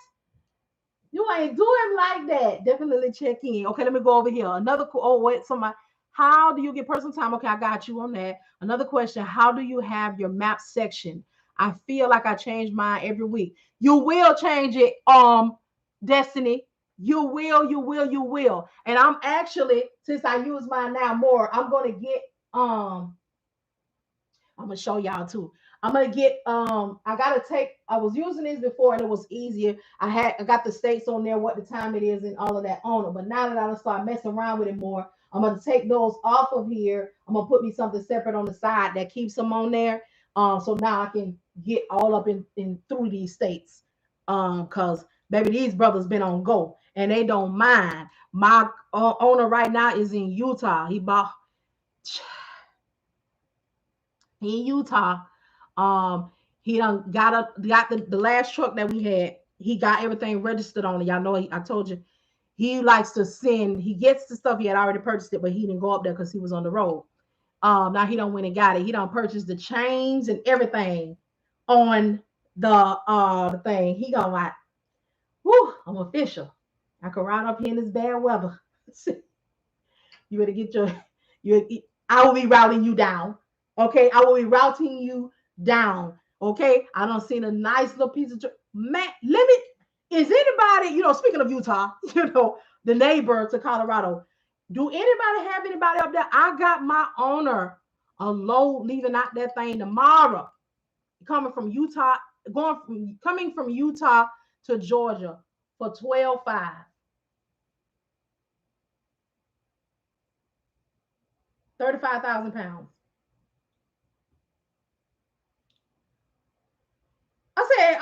You ain't do him like that. Definitely check in. Okay, let me go over here. How do you get personal time? Okay, I got you on that. Another question. How do you have your map section? I feel like I change mine every week. You will change it, Destiny. You will. And I'm actually, since I use mine now more, I'm gonna show y'all too. I'm gonna get I was using this before and it was easier. I got the states on there, what the time it is and all of that on it. But now that I don't start messing around with it more, I'm gonna take those off of here. I'm gonna put me something separate on the side that keeps them on there. So now I can get all up in through these states. Cause baby, these brothers been on go and they don't mind. My owner right now is in Utah. He in Utah. He done got the last truck that we had. He got everything registered on it. Y'all know I told you he likes to send. He gets the stuff. He had already purchased it, but he didn't go up there because he was on the road. Now he done went and got it. He done purchased the chains and everything on the thing. He gonna like, whoo, I'm official. I can ride up here in this bad weather. You better get your. I will be routing you down. Okay, I will be routing you down. Okay, I don't seen a nice little piece of man. Let me. Is anybody, speaking of Utah, the neighbor to Colorado, do anybody have anybody up there? I got my owner a load leaving out that thing tomorrow, coming from Utah, coming from Utah to Georgia for 12.5. 35,000 pounds. I said,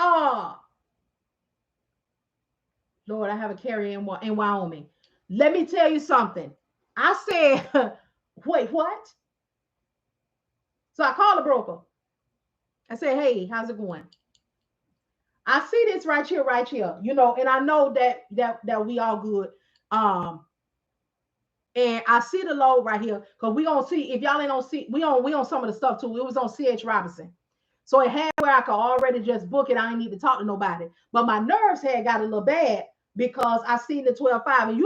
Lord, I have a carrier in Wyoming. Let me tell you something. I said, wait, what? So I called the broker. I said, hey, how's it going? I see this right here, and I know that we all good. And I see the load right here because we gonna see if y'all ain't don't see we on some of the stuff too. It was on CH Robinson. So it had where I could already just book it. I ain't need to talk to nobody. But my nerves had got a little bad because I seen the 12.5. And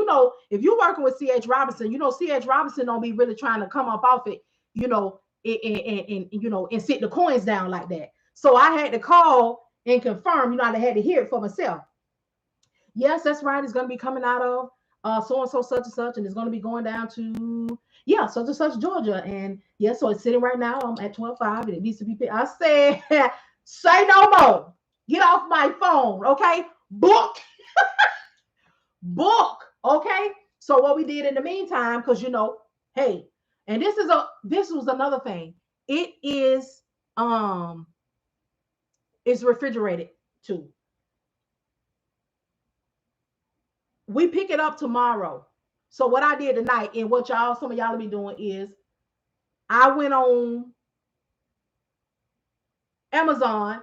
if you're working with CH Robinson, CH Robinson don't be really trying to come up off it, and sit the coins down like that. So I had to call and confirm, I had to hear it for myself. Yes, that's right. It's gonna be coming out of so and so such and such, and it's gonna be going down to such and such Georgia. And so it's sitting right now. I'm at 12.5 and it needs to be picked. I said, say no more. Get off my phone, okay? Book. Book. Okay. So what we did in the meantime, because hey, and this was another thing. It is it's refrigerated too. We pick it up tomorrow. So what I did tonight and what some of y'all will be doing is I went on Amazon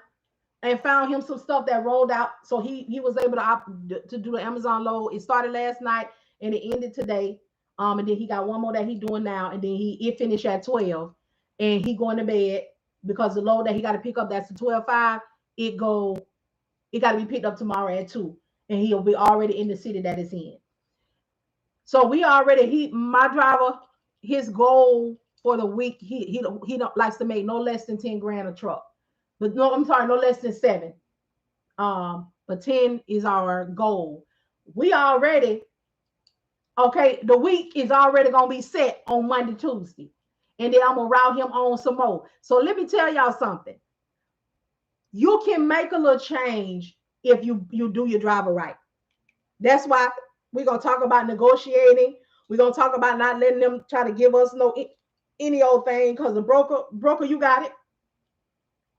and found him some stuff that rolled out. So he was able to do the Amazon load. It started last night and it ended today. And then he got one more that he's doing now. And then it finished at 12. And he going to bed because the load that he got to pick up, that's the 12.5. It got to be picked up tomorrow at 2. And he'll be already in the city that it's in. So my driver, his goal for the week, he don't likes to make no less than 10 grand a truck. But no, I'm sorry, no less than 7. But 10 is our goal. We already, okay, the week is already gonna be set on Monday, Tuesday. And then I'm gonna route him on some more. So let me tell y'all something. You can make a little change if you do your driver right. That's why we're going to talk about negotiating. We're going to talk about not letting them try to give us any old thing because the broker, you got it.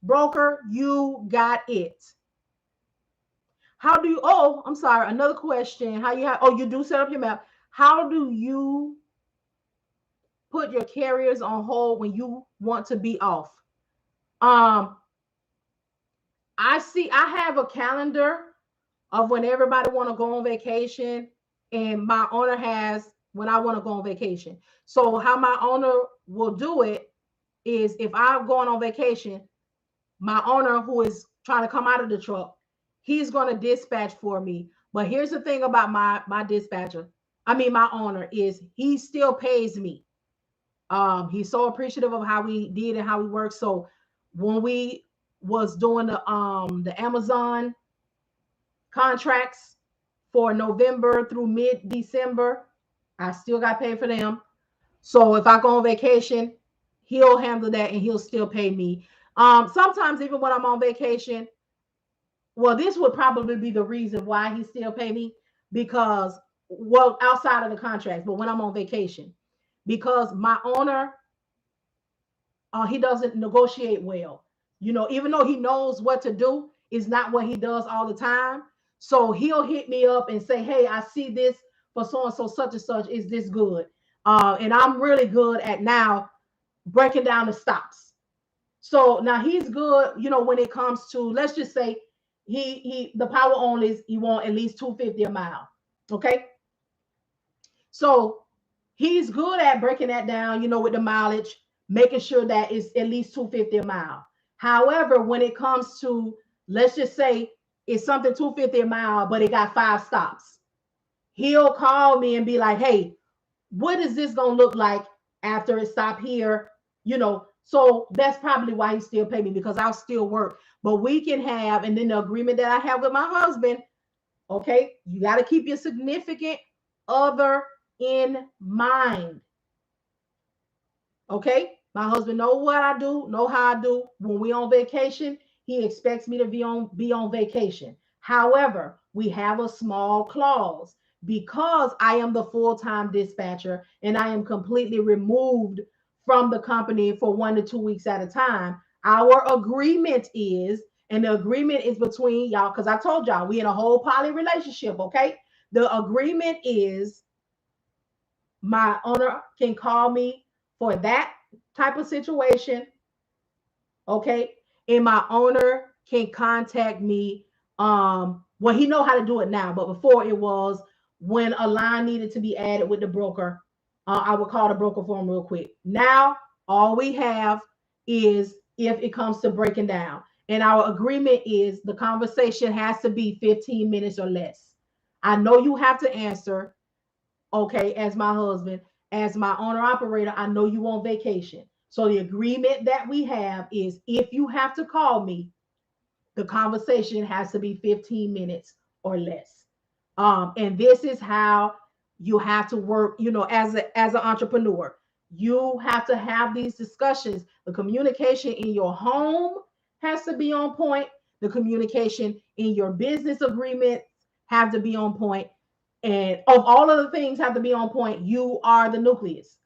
Broker, you got it. How do you, I'm sorry, another question. You do set up your map. How do you put your carriers on hold when you want to be off? I have a calendar of when everybody want to go on vacation, and my owner has when I want to go on vacation. So how my owner will do it is if I'm going on vacation, my owner who is trying to come out of the truck, he's going to dispatch for me. But here's the thing about my dispatcher. My owner is he still pays me. He's so appreciative of how we did and how we worked. So when we was doing the Amazon contracts for November through mid-December, I still got paid for them. So if I go on vacation, he'll handle that and he'll still pay me. Sometimes even when I'm on vacation, well, this would probably be the reason why he still pay me because, well, outside of the contracts, but when I'm on vacation, because my owner, he doesn't negotiate well. Even though he knows what to do, is not what he does all the time. So he'll hit me up and say, "Hey, I see this for so and so, such and such. Is this good?" And I'm really good at now breaking down the stops. So now he's good, when it comes to, let's just say he the power only is he want at least 250 a mile. Okay. So he's good at breaking that down, with the mileage, making sure that it's at least 250 a mile. However, when it comes to, let's just say it's something 250 a mile, but it got 5 stops, he'll call me and be like, "Hey, what is this gonna look like after it stop here?" So that's probably why he still pay me, because I'll still work. But we can have, and then the agreement that I have with my husband, okay, you got to keep your significant other in mind. Okay, my husband know what I do, know how I do. When we on vacation, he expects me to be on vacation. However, we have a small clause, because I am the full-time dispatcher and I am completely removed from the company for 1 to 2 weeks at a time. Our agreement is, and the agreement is between y'all, because I told y'all we in a whole poly relationship. Okay, the agreement is my owner can call me for that type of situation. Okay, and my owner can contact me. Well, he know how to do it now, but before it was when a line needed to be added with the broker, I would call the broker for him real quick. Now all we have is, if it comes to breaking down, and our agreement is the conversation has to be 15 minutes or less. I know you have to answer, okay, as my husband, as my owner operator, I know you on vacation. So the agreement that we have is, if you have to call me, the conversation has to be 15 minutes or less. And this is how you have to work, as an entrepreneur. You have to have these discussions. The communication in your home has to be on point. The communication in your business agreement have to be on point, and of all of the things have to be on point. You are the nucleus.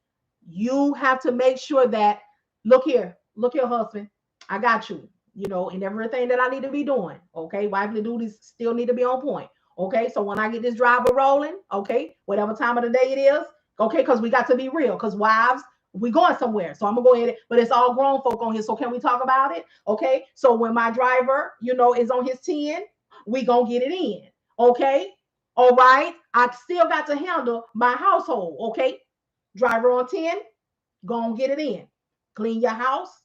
You have to make sure that, look here, husband, I got you, and everything that I need to be doing. Okay, wifely duties still need to be on point. Okay, so when I get this driver rolling, okay, whatever time of the day it is, okay, because we got to be real, because wives, we going somewhere. So I'm gonna go ahead, but it's all grown folk on here. So can we talk about it? Okay, so when my driver, is on his 10, we gonna get it in. Okay, all right. I still got to handle my household. Okay. Driver on 10, go and get it in. Clean your house,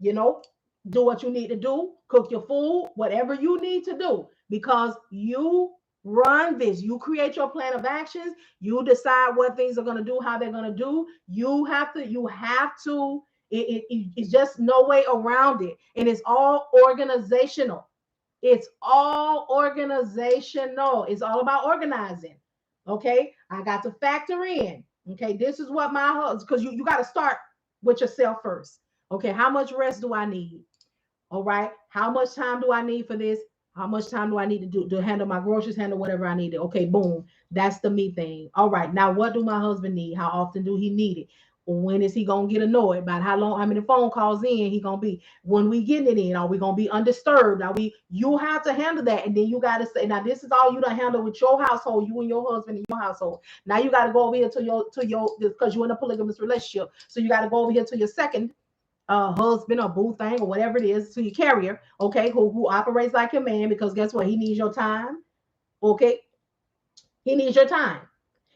you know, do what you need to do, cook your food, whatever you need to do, because you run this. You create your plan of actions. You decide what things are going to do, how they're going to do. It's just no way around it. And it's all organizational. It's all organizational. It's all about organizing. Okay. I got to factor in. Okay. This is what my husband, because you got to start with yourself first. Okay. How much rest do I need? All right. How much time do I need for this? How much time do I need to do to handle my groceries, handle whatever I need to? Okay, boom. That's the me thing. All right. Now, what do my husband need? How often do he need it? When is he gonna get annoyed about how many phone calls in he gonna be? When we getting it in, are we gonna be undisturbed? You have to handle that, and then you gotta say, now this is all you done handle with your household, you and your husband in your household. Now you gotta go over here to your because you're in a polygamous relationship. So you gotta go over here to your second husband or boo thing or whatever it is, to your carrier, okay, who operates like your man, because guess what? He needs your time, okay? He needs your time.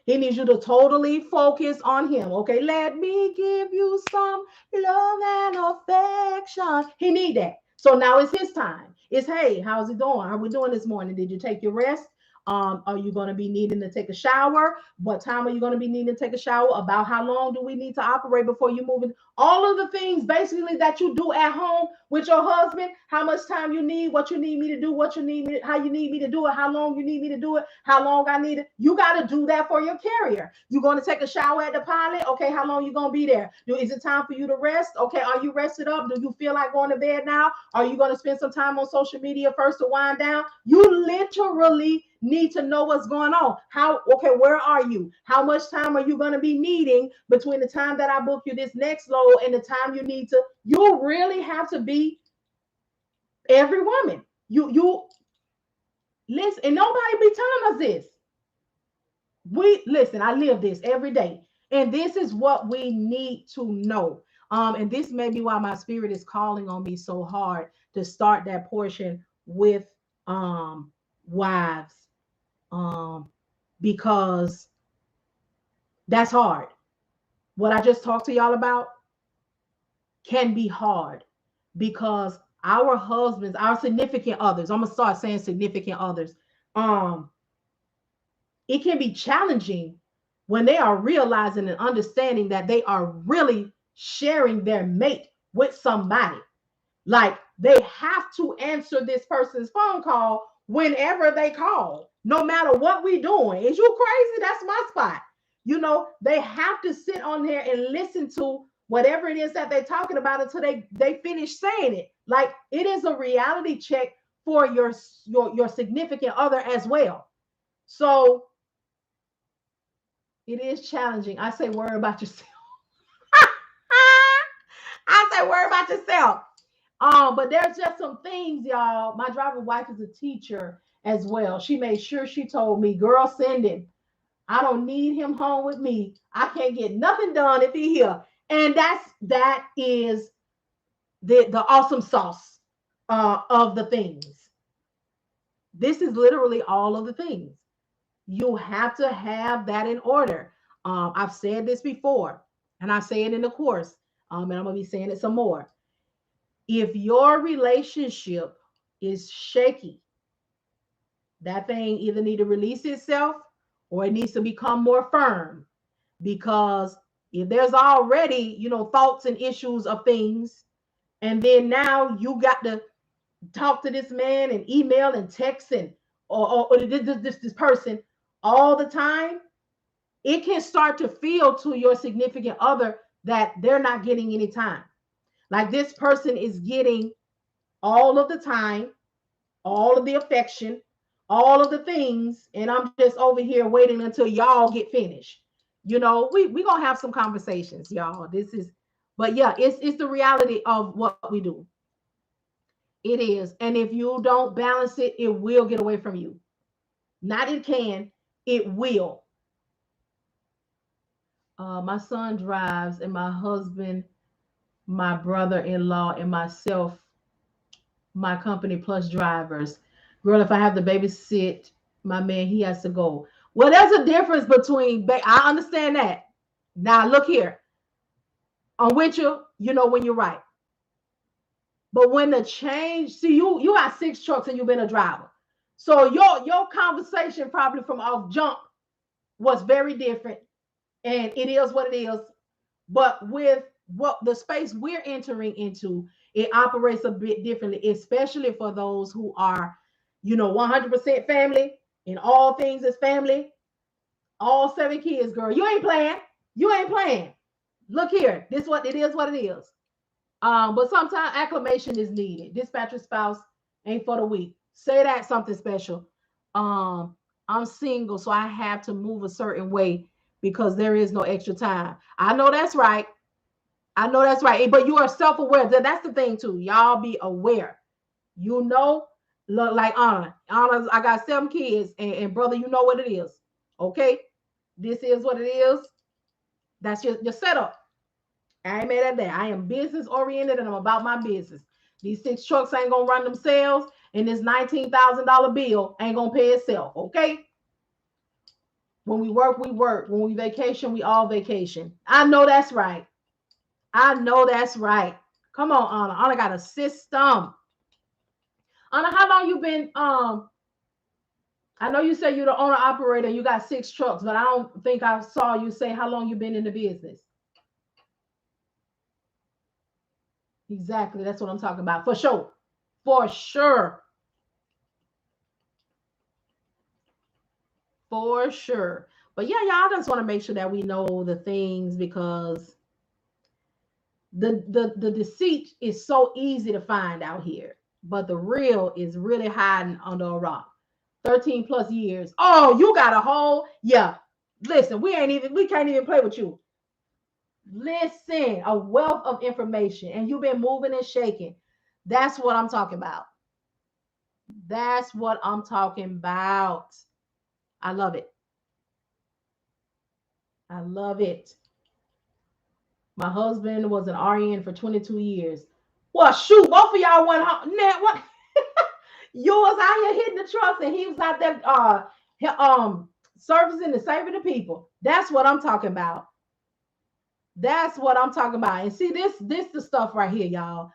He needs you to totally focus on him, okay? Let me give you some love and affection. He need that. So now it's his time. It's, hey, how's it doing? How we doing this morning? Did you take your rest? Are you going to be needing to take a shower? What time are you going to be needing to take a shower? About how long do we need to operate before you move in? All of the things basically that you do at home with your husband, how much time you need, what you need me to do, what you need me, how you need me to do it, how long you need me to do it, how long I need it. You got to do that for your carrier. You're going to take a shower at the pilot. Okay, how long you going to be there? Is it time for you to rest? Okay, are you rested up? Do you feel like going to bed now? Are you going to spend some time on social media first to wind down? You literally need to know what's going on. Okay, where are you? How much time are you going to be needing between the time that I book you this next load and the time you need to? You really have to be every woman. You listen, and nobody be telling us this. We listen, I live this every day. And this is what we need to know. And this may be why my spirit is calling on me so hard to start that portion with wives. Because that's hard. What I just talked to y'all about can be hard because our husbands, our significant others, I'm gonna start saying significant others, it can be challenging when they are realizing and understanding that they are really sharing their mate with somebody. Like they have to answer this person's phone call whenever they call, no matter what we doing. Is you crazy? That's my spot. You know, they have to sit on there and listen to whatever it is that they're talking about until they finish saying it. Like it is a reality check for your significant other as well. So it is challenging. I say worry about yourself. I say worry about yourself. But there's just some things, y'all. My driver wife is a teacher as well. She made sure she told me, girl, send him. I don't need him home with me. I can't get nothing done if he here. And that is the awesome sauce of the things. This is literally all of the things. You have to have that in order. I've said this before, and I say it in the course, and I'm gonna be saying it some more. If your relationship is shaky, that thing either need to release itself or it needs to become more firm. Because if there's already, thoughts and issues of things, and then now you got to talk to this man and email and text and or this person all the time, it can start to feel to your significant other that they're not getting any time. Like this person is getting all of the time, all of the affection, all of the things, and I'm just over here waiting until y'all get finished. We gonna have some conversations, y'all. But yeah, it's the reality of what we do. It is, and if you don't balance it, it will get away from you. Not it can, it will. My son drives, and my husband, my brother-in-law, and myself, my company plus drivers. Girl, if I have to babysit my man, he has to go. Well, there's a difference between, I understand that. Now, look here. I'm with you, when you're right. But when the change, see, you got 6 trucks and you've been a driver. So your conversation probably from off jump was very different. And it is what it is. But with what the space we're entering into, it operates a bit differently, especially for those who are, 100% family in all things is family. All 7 kids, girl. You ain't playing. You ain't playing. Look here. This what it is. What it is. But sometimes acclamation is needed. Dispatcher spouse ain't for the weak. Say that something special. I'm single, so I have to move a certain way because there is no extra time. I know that's right. I know that's right. But you are self-aware. That's the thing too. Y'all be aware. Look like Anna. Anna's, I got 7 kids, and brother, you know what it is. Okay? This is what it is. That's your setup. I ain't mad at that. I am business oriented and I'm about my business. These 6 trucks ain't gonna run themselves, and this $19,000 bill ain't gonna pay itself. Okay? When we work, we work. When we vacation, we all vacation. I know that's right. I know that's right. Come on, Anna. Anna got a system. Anna, how long you been I know you say you're the owner operator. You got 6 trucks, but I don't think I saw you say how long you've been in the business. Exactly. That's what I'm talking about. For sure. For sure. For sure. But yeah, y'all just want to make sure that we know the things because the deceit is so easy to find out here. But the real is really hiding under a rock. 13 plus years. Oh, you got a whole, yeah. Listen, we can't even play with you. Listen, a wealth of information, and you've been moving and shaking. That's what I'm talking about. That's what I'm talking about. I love it. I love it. My husband was an RN for 22 years. Well, shoot, both of y'all went home. Now, what? You was out here hitting the trucks, and he was out there servicing and saving the people. That's what I'm talking about. That's what I'm talking about. And see, this the stuff right here, y'all.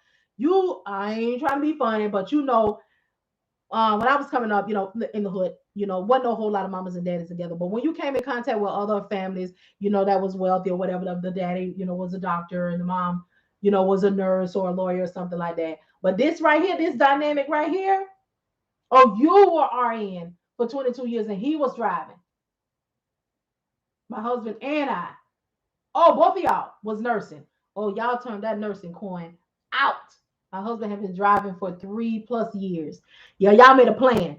I ain't trying to be funny, but when I was coming up, in the hood, wasn't a whole lot of mamas and daddies together. But when you came in contact with other families, that was wealthy or whatever, the daddy, was a doctor and the mom, was a nurse or a lawyer or something like that. But this right here, this dynamic right here, oh, you were RN for 22 years and he was driving. My husband and I. Oh, both of y'all was nursing. Oh, y'all turned that nursing coin out. My husband had been driving for 3+ years. Yeah, y'all made a plan.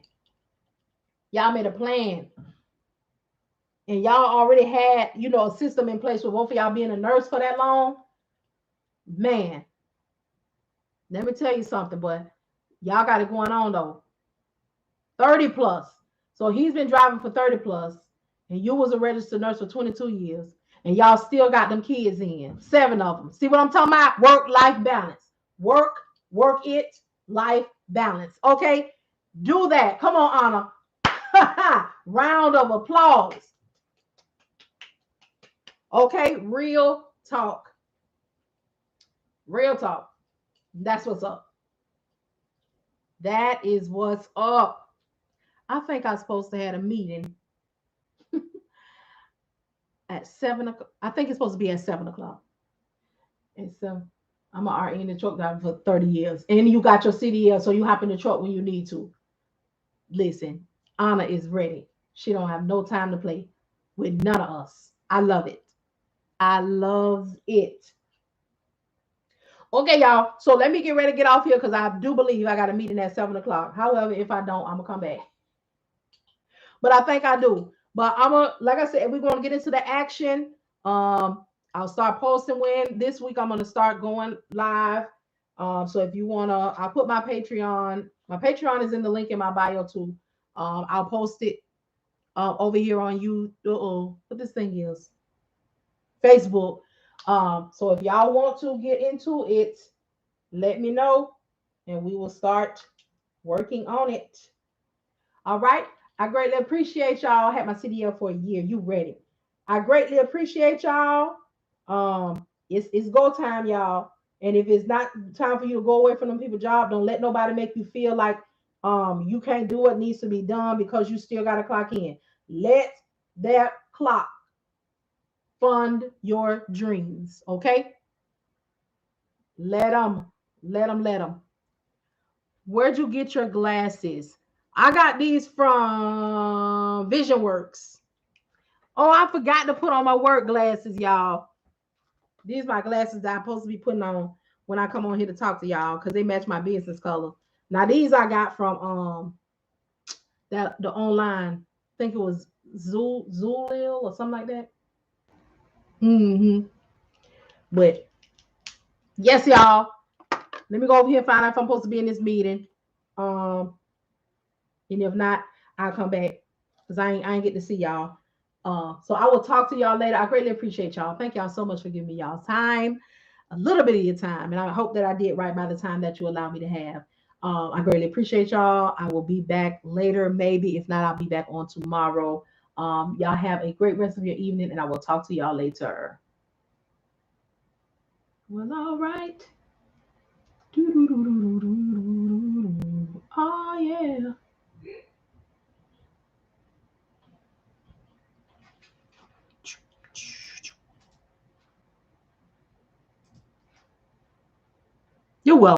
Y'all made a plan. And y'all already had, a system in place with both of y'all being a nurse for that long. Man, let me tell you something, but y'all got it going on though. 30 plus. So he's been driving for 30 plus, and you was a registered nurse for 22 years, and y'all still got them kids in. 7 of them. See what I'm talking about? Work-life balance. Work it, life balance. Okay? Do that. Come on, Anna. Round of applause. Okay? Real talk. Real talk. That's what's up. That is what's up. I think I'm supposed to have a meeting at 7 o'clock. I think it's supposed to be at 7 o'clock. And so I'm an RN in the truck driver for 30 years. And you got your CDL, so you hop in the truck when you need to. Listen, Anna is ready. She don't have no time to play with none of us. I love it. I love it. Okay, y'all. So let me get ready to get off here because I do believe I got a meeting at 7 o'clock. However, if I don't, I'm gonna come back. But I think I do. But like I said, we're gonna get into the action. I'll start posting when this week I'm gonna start going live. So if you wanna, I'll put my Patreon. My Patreon is in the link in my bio too. I'll post it over here on you. What this thing is? Facebook. So if y'all want to get into it, let me know, and we will start working on it. All right. I greatly appreciate y'all. I had my CDL for a year. You ready? I greatly appreciate y'all. It's go time, y'all. And if it's not time for you to go away from them people's job, don't let nobody make you feel like you can't do what needs to be done because you still got to clock in. Let that clock fund your dreams. Okay? Let them. Let them. Let them. Where'd you get your glasses? I got these from Vision Works. Oh, I forgot to put on my work glasses, y'all. These are my glasses that I'm supposed to be putting on when I come on here to talk to y'all because they match my business color. Now these I got from the online. I think it was Zulil or something like that. Mm-hmm. But yes, y'all. Let me go over here and find out if I'm supposed to be in this meeting. Um, and if not, I'll come back because I ain't get to see y'all. So I will talk to y'all later. I greatly appreciate y'all. Thank y'all so much for giving me y'all time, a little bit of your time, and I hope that I did right by the time that you allow me to have. I greatly appreciate y'all. I will be back later, maybe. If not, I'll be back on tomorrow. Y'all have a great rest of your evening, and I will talk to y'all later. Well, all right. Oh, yeah. You're welcome.